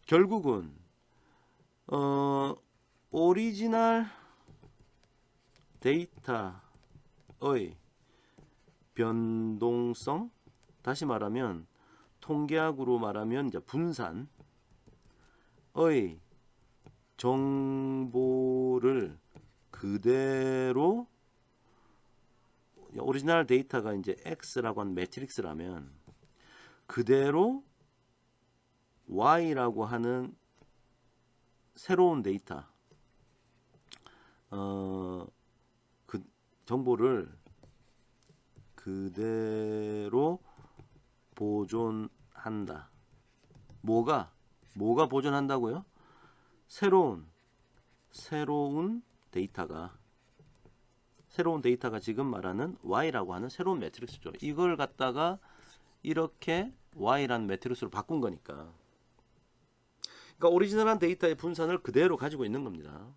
결국은 오리지널 데이터의 변동성, 다시 말하면 통계학으로 말하면 이제 분산의 정보를 그대로, 오리지널 데이터가 이제 X라고 하는 매트릭스라면 그대로 Y라고 하는 새로운 데이터, 그 정보를 그대로 보존한다. 뭐가 보존한다고요? 새로운 데이터가 지금 말하는 Y라고 하는 새로운 매트릭스죠. 이걸 갖다가 이렇게 Y라는 매트릭스로 바꾼 거니까. 그러니까 오리지널한 데이터의 분산을 그대로 가지고 있는 겁니다.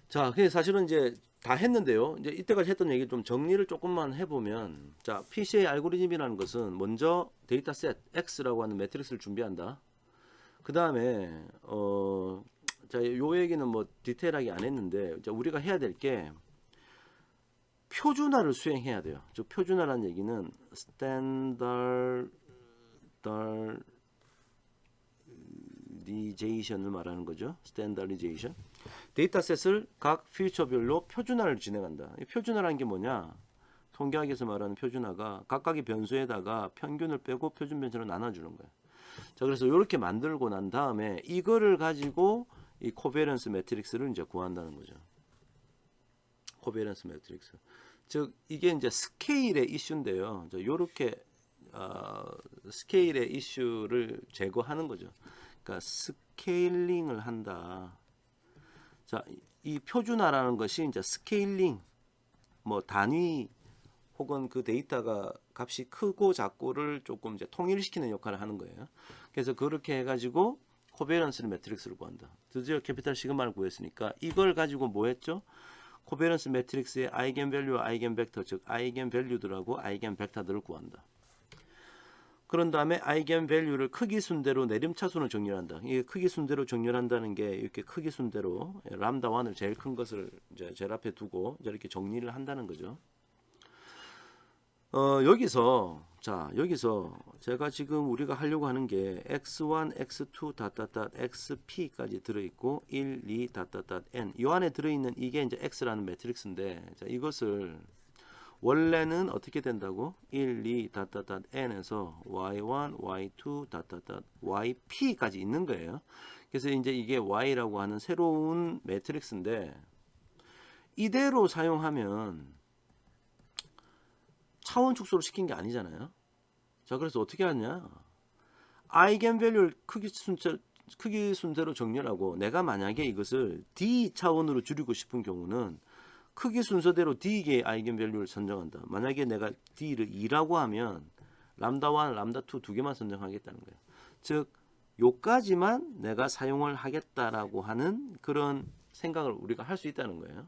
자, 그게 사실은 이제 다 했는데요. 이제 이때까지 했던 얘기 좀 정리를 조금만 해보면, 자, PCA 알고리즘이라는 것은 먼저 데이터셋 X라고 하는 매트릭스를 준비한다. 그 다음에 자, 요 얘기는 뭐 디테일하게 안 했는데, 이제 우리가 해야 될 게 표준화를 수행해야 돼요. 저 표준화라는 얘기는 스탠다리제이션을 말하는 거죠. 스탠다리제이션. 데이터셋을 각 퓨처별로 표준화를 진행한다. 이 표준화라는 게 뭐냐? 통계학에서 말하는 표준화가 각각의 변수에다가 평균을 빼고 표준 변수로 나눠주는 거예요. 자, 그래서 이렇게 만들고 난 다음에 이거를 가지고 이 코베런스 매트릭스를 이제 구한다는 거죠. 코베런스 매트릭스. 즉 이게 이제 스케일의 이슈인데요. 요렇게 스케일의 이슈를 제거하는 거죠. 그러니까 스케일링을 한다. 자, 이 표준화라는 것이 이제 스케일링, 뭐 단위 혹은 그 데이터가 값이 크고 작고를 조금 이제 통일시키는 역할을 하는 거예요. 그래서 그렇게 해가지고 코베런스 매트릭스를 구한다. 드디어 캐피탈 시그마를 구했으니까 이걸 가지고 뭐 했죠? 코베런스 매트릭스의 아이겐밸류와 아이겐벡터, 즉 아이겐밸류들하고 아이겐벡터들을 구한다. 그런 다음에 아이겐밸류를 크기 순대로 내림차순으로 정렬한다. 이 크기 순대로 정렬한다는 게 이렇게 크기 순대로 람다 1을 제일 큰 것을 이제 제일 앞에 두고 이렇게 정리를 한다는 거죠. 여기서 제가 지금 우리가 하려고 하는 게 x1, x2, xp까지 들어있고 1, 2, n 이 안에 들어있는 이게 이제 x라는 매트릭스인데, 자, 이것을 원래는 어떻게 된다고? 1, 2, n에서 y1, y2, yp까지 있는 거예요. 그래서 이제 이게 y라고 하는 새로운 매트릭스인데, 이대로 사용하면 차원 축소를 시킨 게 아니잖아요. 자, 그래서 어떻게 하냐? 아이겐밸류를 크기 순대로 정렬하고, 내가 만약에 이것을 d 차원으로 줄이고 싶은 경우는 크기 순서대로 d개의 아이겐밸류를 선정한다. 만약에 내가 d를 2라고 하면 람다 1, 람다 2 두 개만 선정하겠다는 거예요. 즉 요까지만 내가 사용을 하겠다라고 하는 그런 생각을 우리가 할 수 있다는 거예요.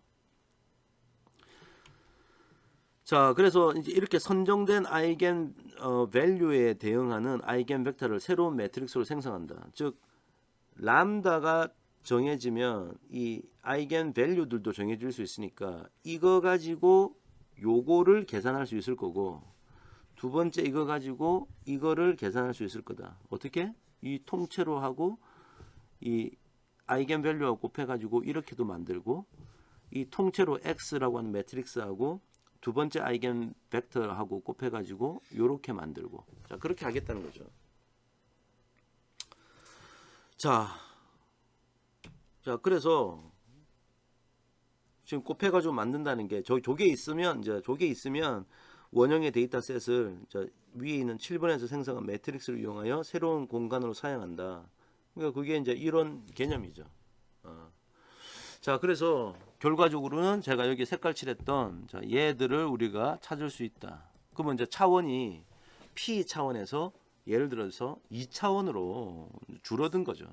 자, 그래서 이제 이렇게 선정된 아이겐 밸류에 대응하는 아이겐 벡터를 새로운 매트릭스로 생성한다. 즉 람다가 정해지면 이 아이겐 밸류들도 정해질 수 있으니까 이거 가지고 요거를 계산할 수 있을 거고, 두 번째 이거 가지고 이거를 계산할 수 있을 거다. 어떻게? 이 통째로 하고 이 아이겐 밸류하고 곱해 가지고 이렇게도 만들고, 이 통째로 x라고 하는 매트릭스하고 두 번째 아이겐 벡터하고 곱해 가지고 요렇게 만들고, 자, 그렇게 하겠다는 거죠. 자, 그래서 지금 곱해 가지고 만든다는 게 저게 있으면 원형의 데이터셋을 위에 있는 7번에서 생성한 매트릭스를 이용하여 새로운 공간으로 사용한다. 그러니까 그게 이제 이런 개념이죠. 자, 그래서 결과적으로는 제가 여기 색깔 칠했던 얘들을 우리가 찾을 수 있다. 그러면 이제 차원이 P 차원에서 예를 들어서 2차원으로 줄어든 거죠.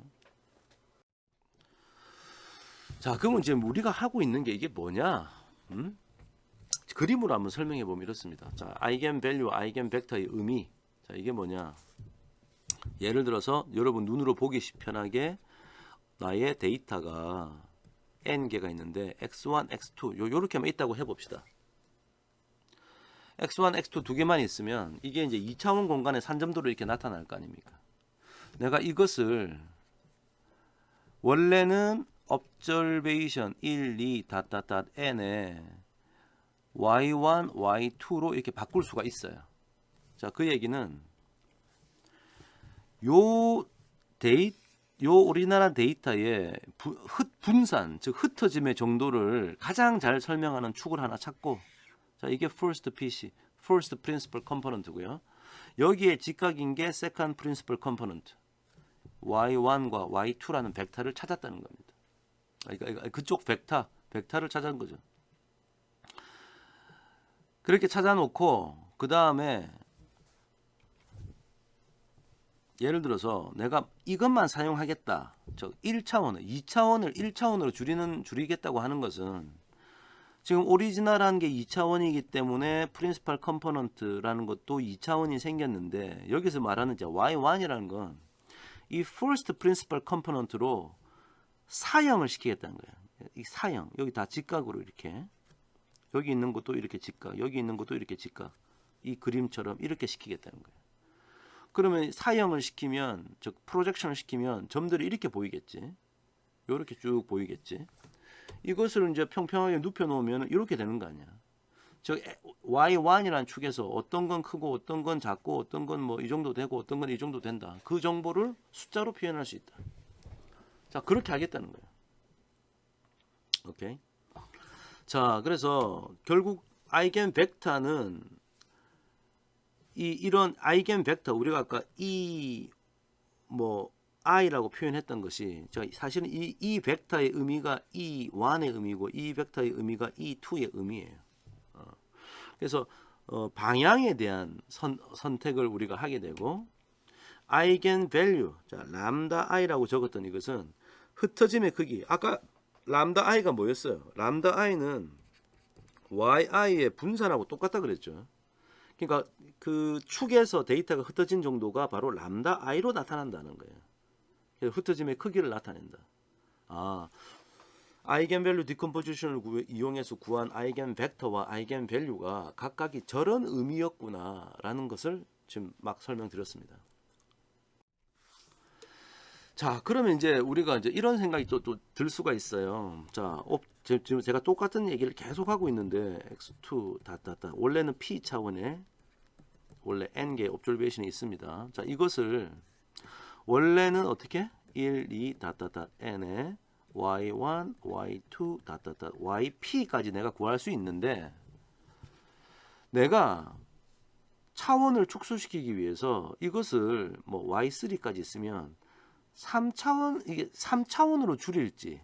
자, 그러면 이제 우리가 하고 있는 게 이게 뭐냐? 그림으로 한번 설명해 보면 이렇습니다. 자, 아이겐 밸류, 아이겐 벡터의 의미. 자, 이게 뭐냐? 예를 들어서 여러분 눈으로 보기 편하게 나의 데이터가 n개가 있는데 x1, x2 요렇게만 있다고 해봅시다. x1, x2 두 개만 있으면 이게 이제 2차원 공간의 산점도로 이렇게 나타날 거 아닙니까? 내가 이것을 원래는 observation 1, 2, n에 y1, y2로 이렇게 바꿀 수가 있어요. 자, 그 얘기는 요 우리나라 데이터의 분산, 즉 흩어짐의 정도를 가장 잘 설명하는 축을 하나 찾고, 자, 이게 first PC, first principal component고요. 여기에 직각인 게 second principal component, y1과 y2라는 벡터를 찾았다는 겁니다. 그러니까 그쪽 벡터를 찾은 거죠. 그렇게 찾아놓고 그 다음에 예를 들어서 내가 이것만 사용하겠다. 즉 1차원을 2차원을 1차원으로 줄이겠다고 하는 것은 지금 오리지널한 게 2차원이기 때문에 프린시팔 컴포넌트라는 것도 2차원이 생겼는데 여기서 말하는 이제 y1이라는 건 이 first principal component로 사형을 시키겠다는 거예요. 이 사형 여기 다 직각으로 이렇게 여기 있는 것도 이렇게 직각, 여기 있는 것도 이렇게 직각, 이 그림처럼 이렇게 시키겠다는 거예요. 그러면 사형을 시키면, 즉 프로젝션을 시키면 점들이 이렇게 보이겠지. 이렇게 쭉 보이겠지. 이것을 이제 평평하게 눕혀 놓으면 이렇게 되는 거 아니야. 즉 y1이라는 축에서 어떤 건 크고 어떤 건 작고 어떤 건 뭐 이 정도 되고 어떤 건 이 정도 된다. 그 정보를 숫자로 표현할 수 있다. 자, 그렇게 하겠다는 거예요. 오케이. 자, 그래서 결국 아이겐 벡터는 이런 아이겐 벡터 우리가 아까 i라고 표현했던 것이 사실은 이 벡터의 의미가 E1의 의미고 이 벡터의 의미가 E2의 의미예요. 그래서 방향에 대한 선택을 우리가 하게 되고 아이겐 밸류 자 람다 i라고 적었던 이것은 흩어짐의 크기. 아까 람다 i가 뭐였어요? 람다 i는 yi의 분산하고 똑같다 그랬죠. 그러니까 그 축에서 데이터가 흩어진 정도가 바로 람다 i로 나타난다는 거예요. 그래서 흩어짐의 크기를 나타낸다. 아이겐 밸류 디컴포지션을 이용해서 구한 아이겐 벡터와 아이겐 밸류가 각각이 저런 의미였구나라는 것을 지금 막 설명드렸습니다. 자, 그러면 이제 우리가 이제 이런 생각이 또 들 수가 있어요. 자, 지금 제가 똑같은 얘기를 계속 하고 있는데 x2 원래는 p 차원에 원래 n개의 옵저베이션이 있습니다. 자, 이것을 원래는 어떻게 1, 2 n에 y1, y2 yp까지 내가 구할 수 있는데 내가 차원을 축소시키기 위해서 이것을 뭐 y3까지 있으면 3차원으로 줄일지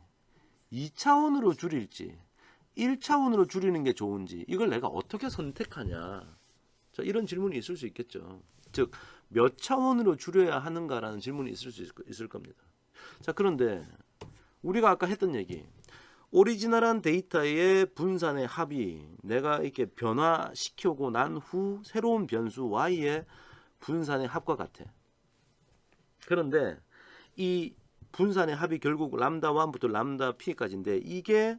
2차원으로 줄일지 1차원으로 줄이는 게 좋은지 이걸 내가 어떻게 선택하냐. 자, 이런 질문이 있을 수 있겠죠. 즉 몇 차원으로 줄여야 하는가라는 질문이 있을 겁니다. 자, 그런데 우리가 아까 했던 얘기 오리지널한 데이터의 분산의 합이 내가 이렇게 변화시키고 난 후 새로운 변수 y의 분산의 합과 같아. 그런데 이 분산의 합이 결국 람다 1부터 람다 p까지인데 이게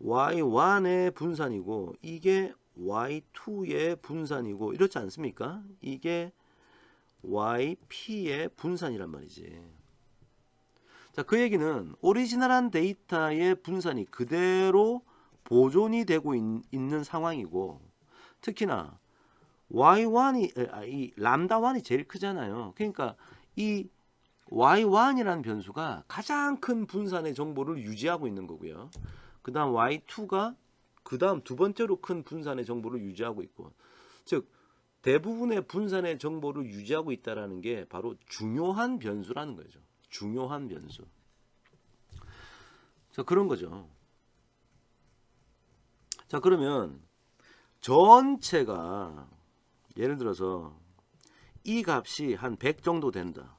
y1의 분산이고 이게 y2의 분산이고 이렇지 않습니까? 이게 yp의 분산이란 말이지. 자, 그 얘기는 오리지널한 데이터의 분산이 그대로 보존이 되고 있는 상황이고 특히나 이 람다 1이 제일 크잖아요. 그러니까 이 y1이라는 변수가 가장 큰 분산의 정보를 유지하고 있는 거고요. 그 다음 y2가 그 다음 두 번째로 큰 분산의 정보를 유지하고 있고 즉 대부분의 분산의 정보를 유지하고 있다라는 게 바로 중요한 변수라는 거죠. 중요한 변수. 자, 그런 거죠. 자, 그러면 전체가 예를 들어서 이 값이 한 100 정도 된다.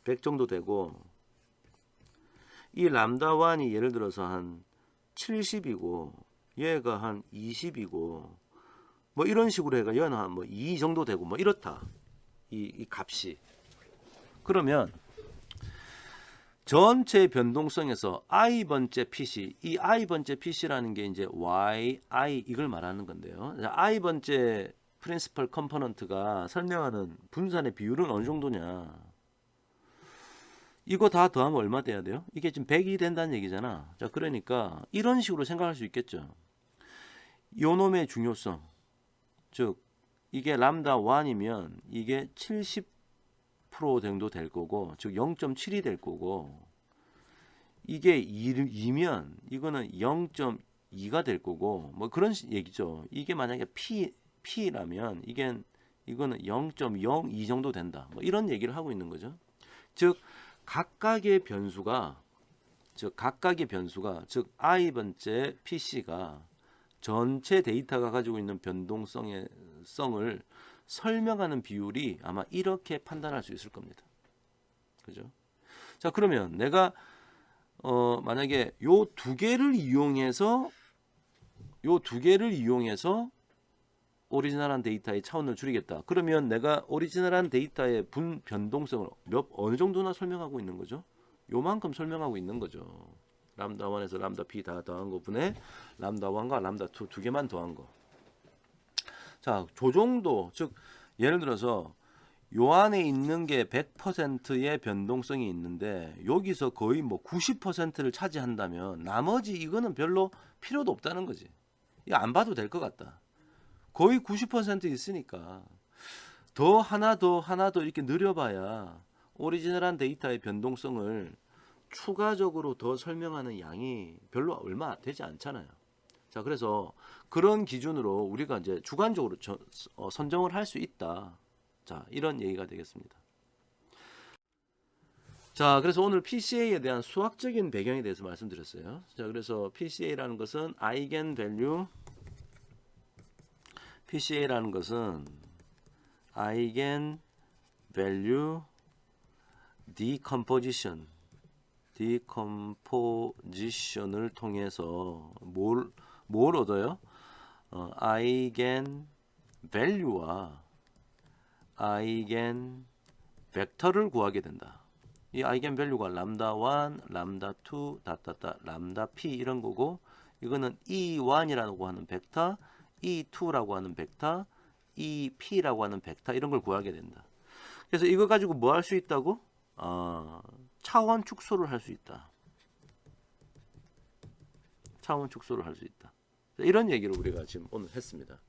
100 정도 되고 이 람다1이 예를 들어서 한 70이고 얘가 한 20이고 뭐 이런 식으로 해가 얘는 한 뭐 2 정도 되고 뭐 이렇다. 이 값이. 그러면 전체 변동성에서 i번째 핏이 이 i번째 핏이라는 게 이제 yi 이걸 말하는 건데요. i번째 프린시펄 컴포넌트가 설명하는 분산의 비율은 어느 정도냐? 이거 다 더하면 얼마 돼야 돼요? 이게 지금 100이 된다는 얘기잖아. 자, 그러니까 이런 식으로 생각할 수 있겠죠. 요 놈의 중요성. 즉 이게 람다 1이면 이게 70% 정도 될 거고, 즉 0.7이 될 거고, 이게 2면 이거는 0.2가 될 거고, 뭐 그런 얘기죠. 이게 만약에 P라면 이거는 0.02 정도 된다. 뭐 이런 얘기를 하고 있는 거죠. 즉 각각의 변수가 즉 i번째 PC가 전체 데이터가 가지고 있는 변동성을 설명하는 비율이 아마 이렇게 판단할 수 있을 겁니다. 그죠? 자, 그러면 내가 만약에 요 두 개를 이용해서 오리지널한 데이터의 차원을 줄이겠다. 그러면 내가 오리지널한 데이터의 변동성을 어느 정도나 설명하고 있는 거죠? 요만큼 설명하고 있는 거죠. 람다 1에서 람다 p 다 더한 거 분에 람다 1과 람다 2 두 개만 더한 거. 자, 저 정도. 즉 예를 들어서 요 안에 있는 게 100%의 변동성이 있는데 여기서 거의 뭐 90%를 차지한다면 나머지 이거는 별로 필요도 없다는 거지. 이거 안 봐도 될 것 같다. 거의 90% 있으니까 하나 더 이렇게 늘려봐야 오리지널한 데이터의 변동성을 추가적으로 더 설명하는 양이 별로 얼마 되지 않잖아요. 자, 그래서 그런 기준으로 우리가 이제 주관적으로 선정을 할 수 있다. 자, 이런 얘기가 되겠습니다. 자, 그래서 오늘 PCA에 대한 수학적인 배경에 대해서 말씀드렸어요. 자, 그래서 PCA라는 것은 PCA라는 것은 아이겐 밸류 디컴포지션을 통해서 뭘 얻어요? 아이겐 밸류와 아이겐 벡터를 구하게 된다. 이 아이겐 밸류가 람다 1, 람다 2, 람다 p 이런 거고, 이거는 E1이라고 하는 벡터, E2라고 하는 벡터, EP라고 하는 벡터 이런 걸 구하게 된다. 그래서 이거 가지고 뭐 할 수 있다고? 차원 축소를 할 수 있다. 차원 축소를 할 수 있다. 이런 얘기를 우리가 지금 오늘 했습니다.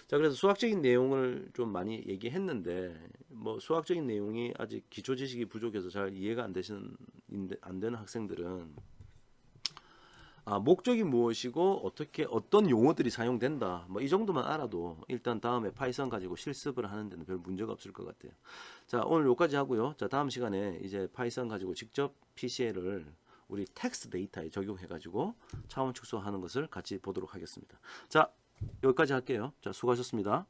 자, 그래서 수학적인 내용을 좀 많이 얘기했는데 뭐 수학적인 내용이 아직 기초 지식이 부족해서 잘 이해가 안 되는 학생들은 목적이 무엇이고 어떤 용어들이 사용된다. 뭐 이 정도만 알아도 일단 다음에 파이썬 가지고 실습을 하는 데는 별 문제가 없을 것 같아요. 자, 오늘 여기까지 하고요. 자, 다음 시간에 이제 파이썬 가지고 직접 PCA를 우리 텍스트 데이터에 적용해 가지고 차원 축소하는 것을 같이 보도록 하겠습니다. 자, 여기까지 할게요. 자, 수고하셨습니다.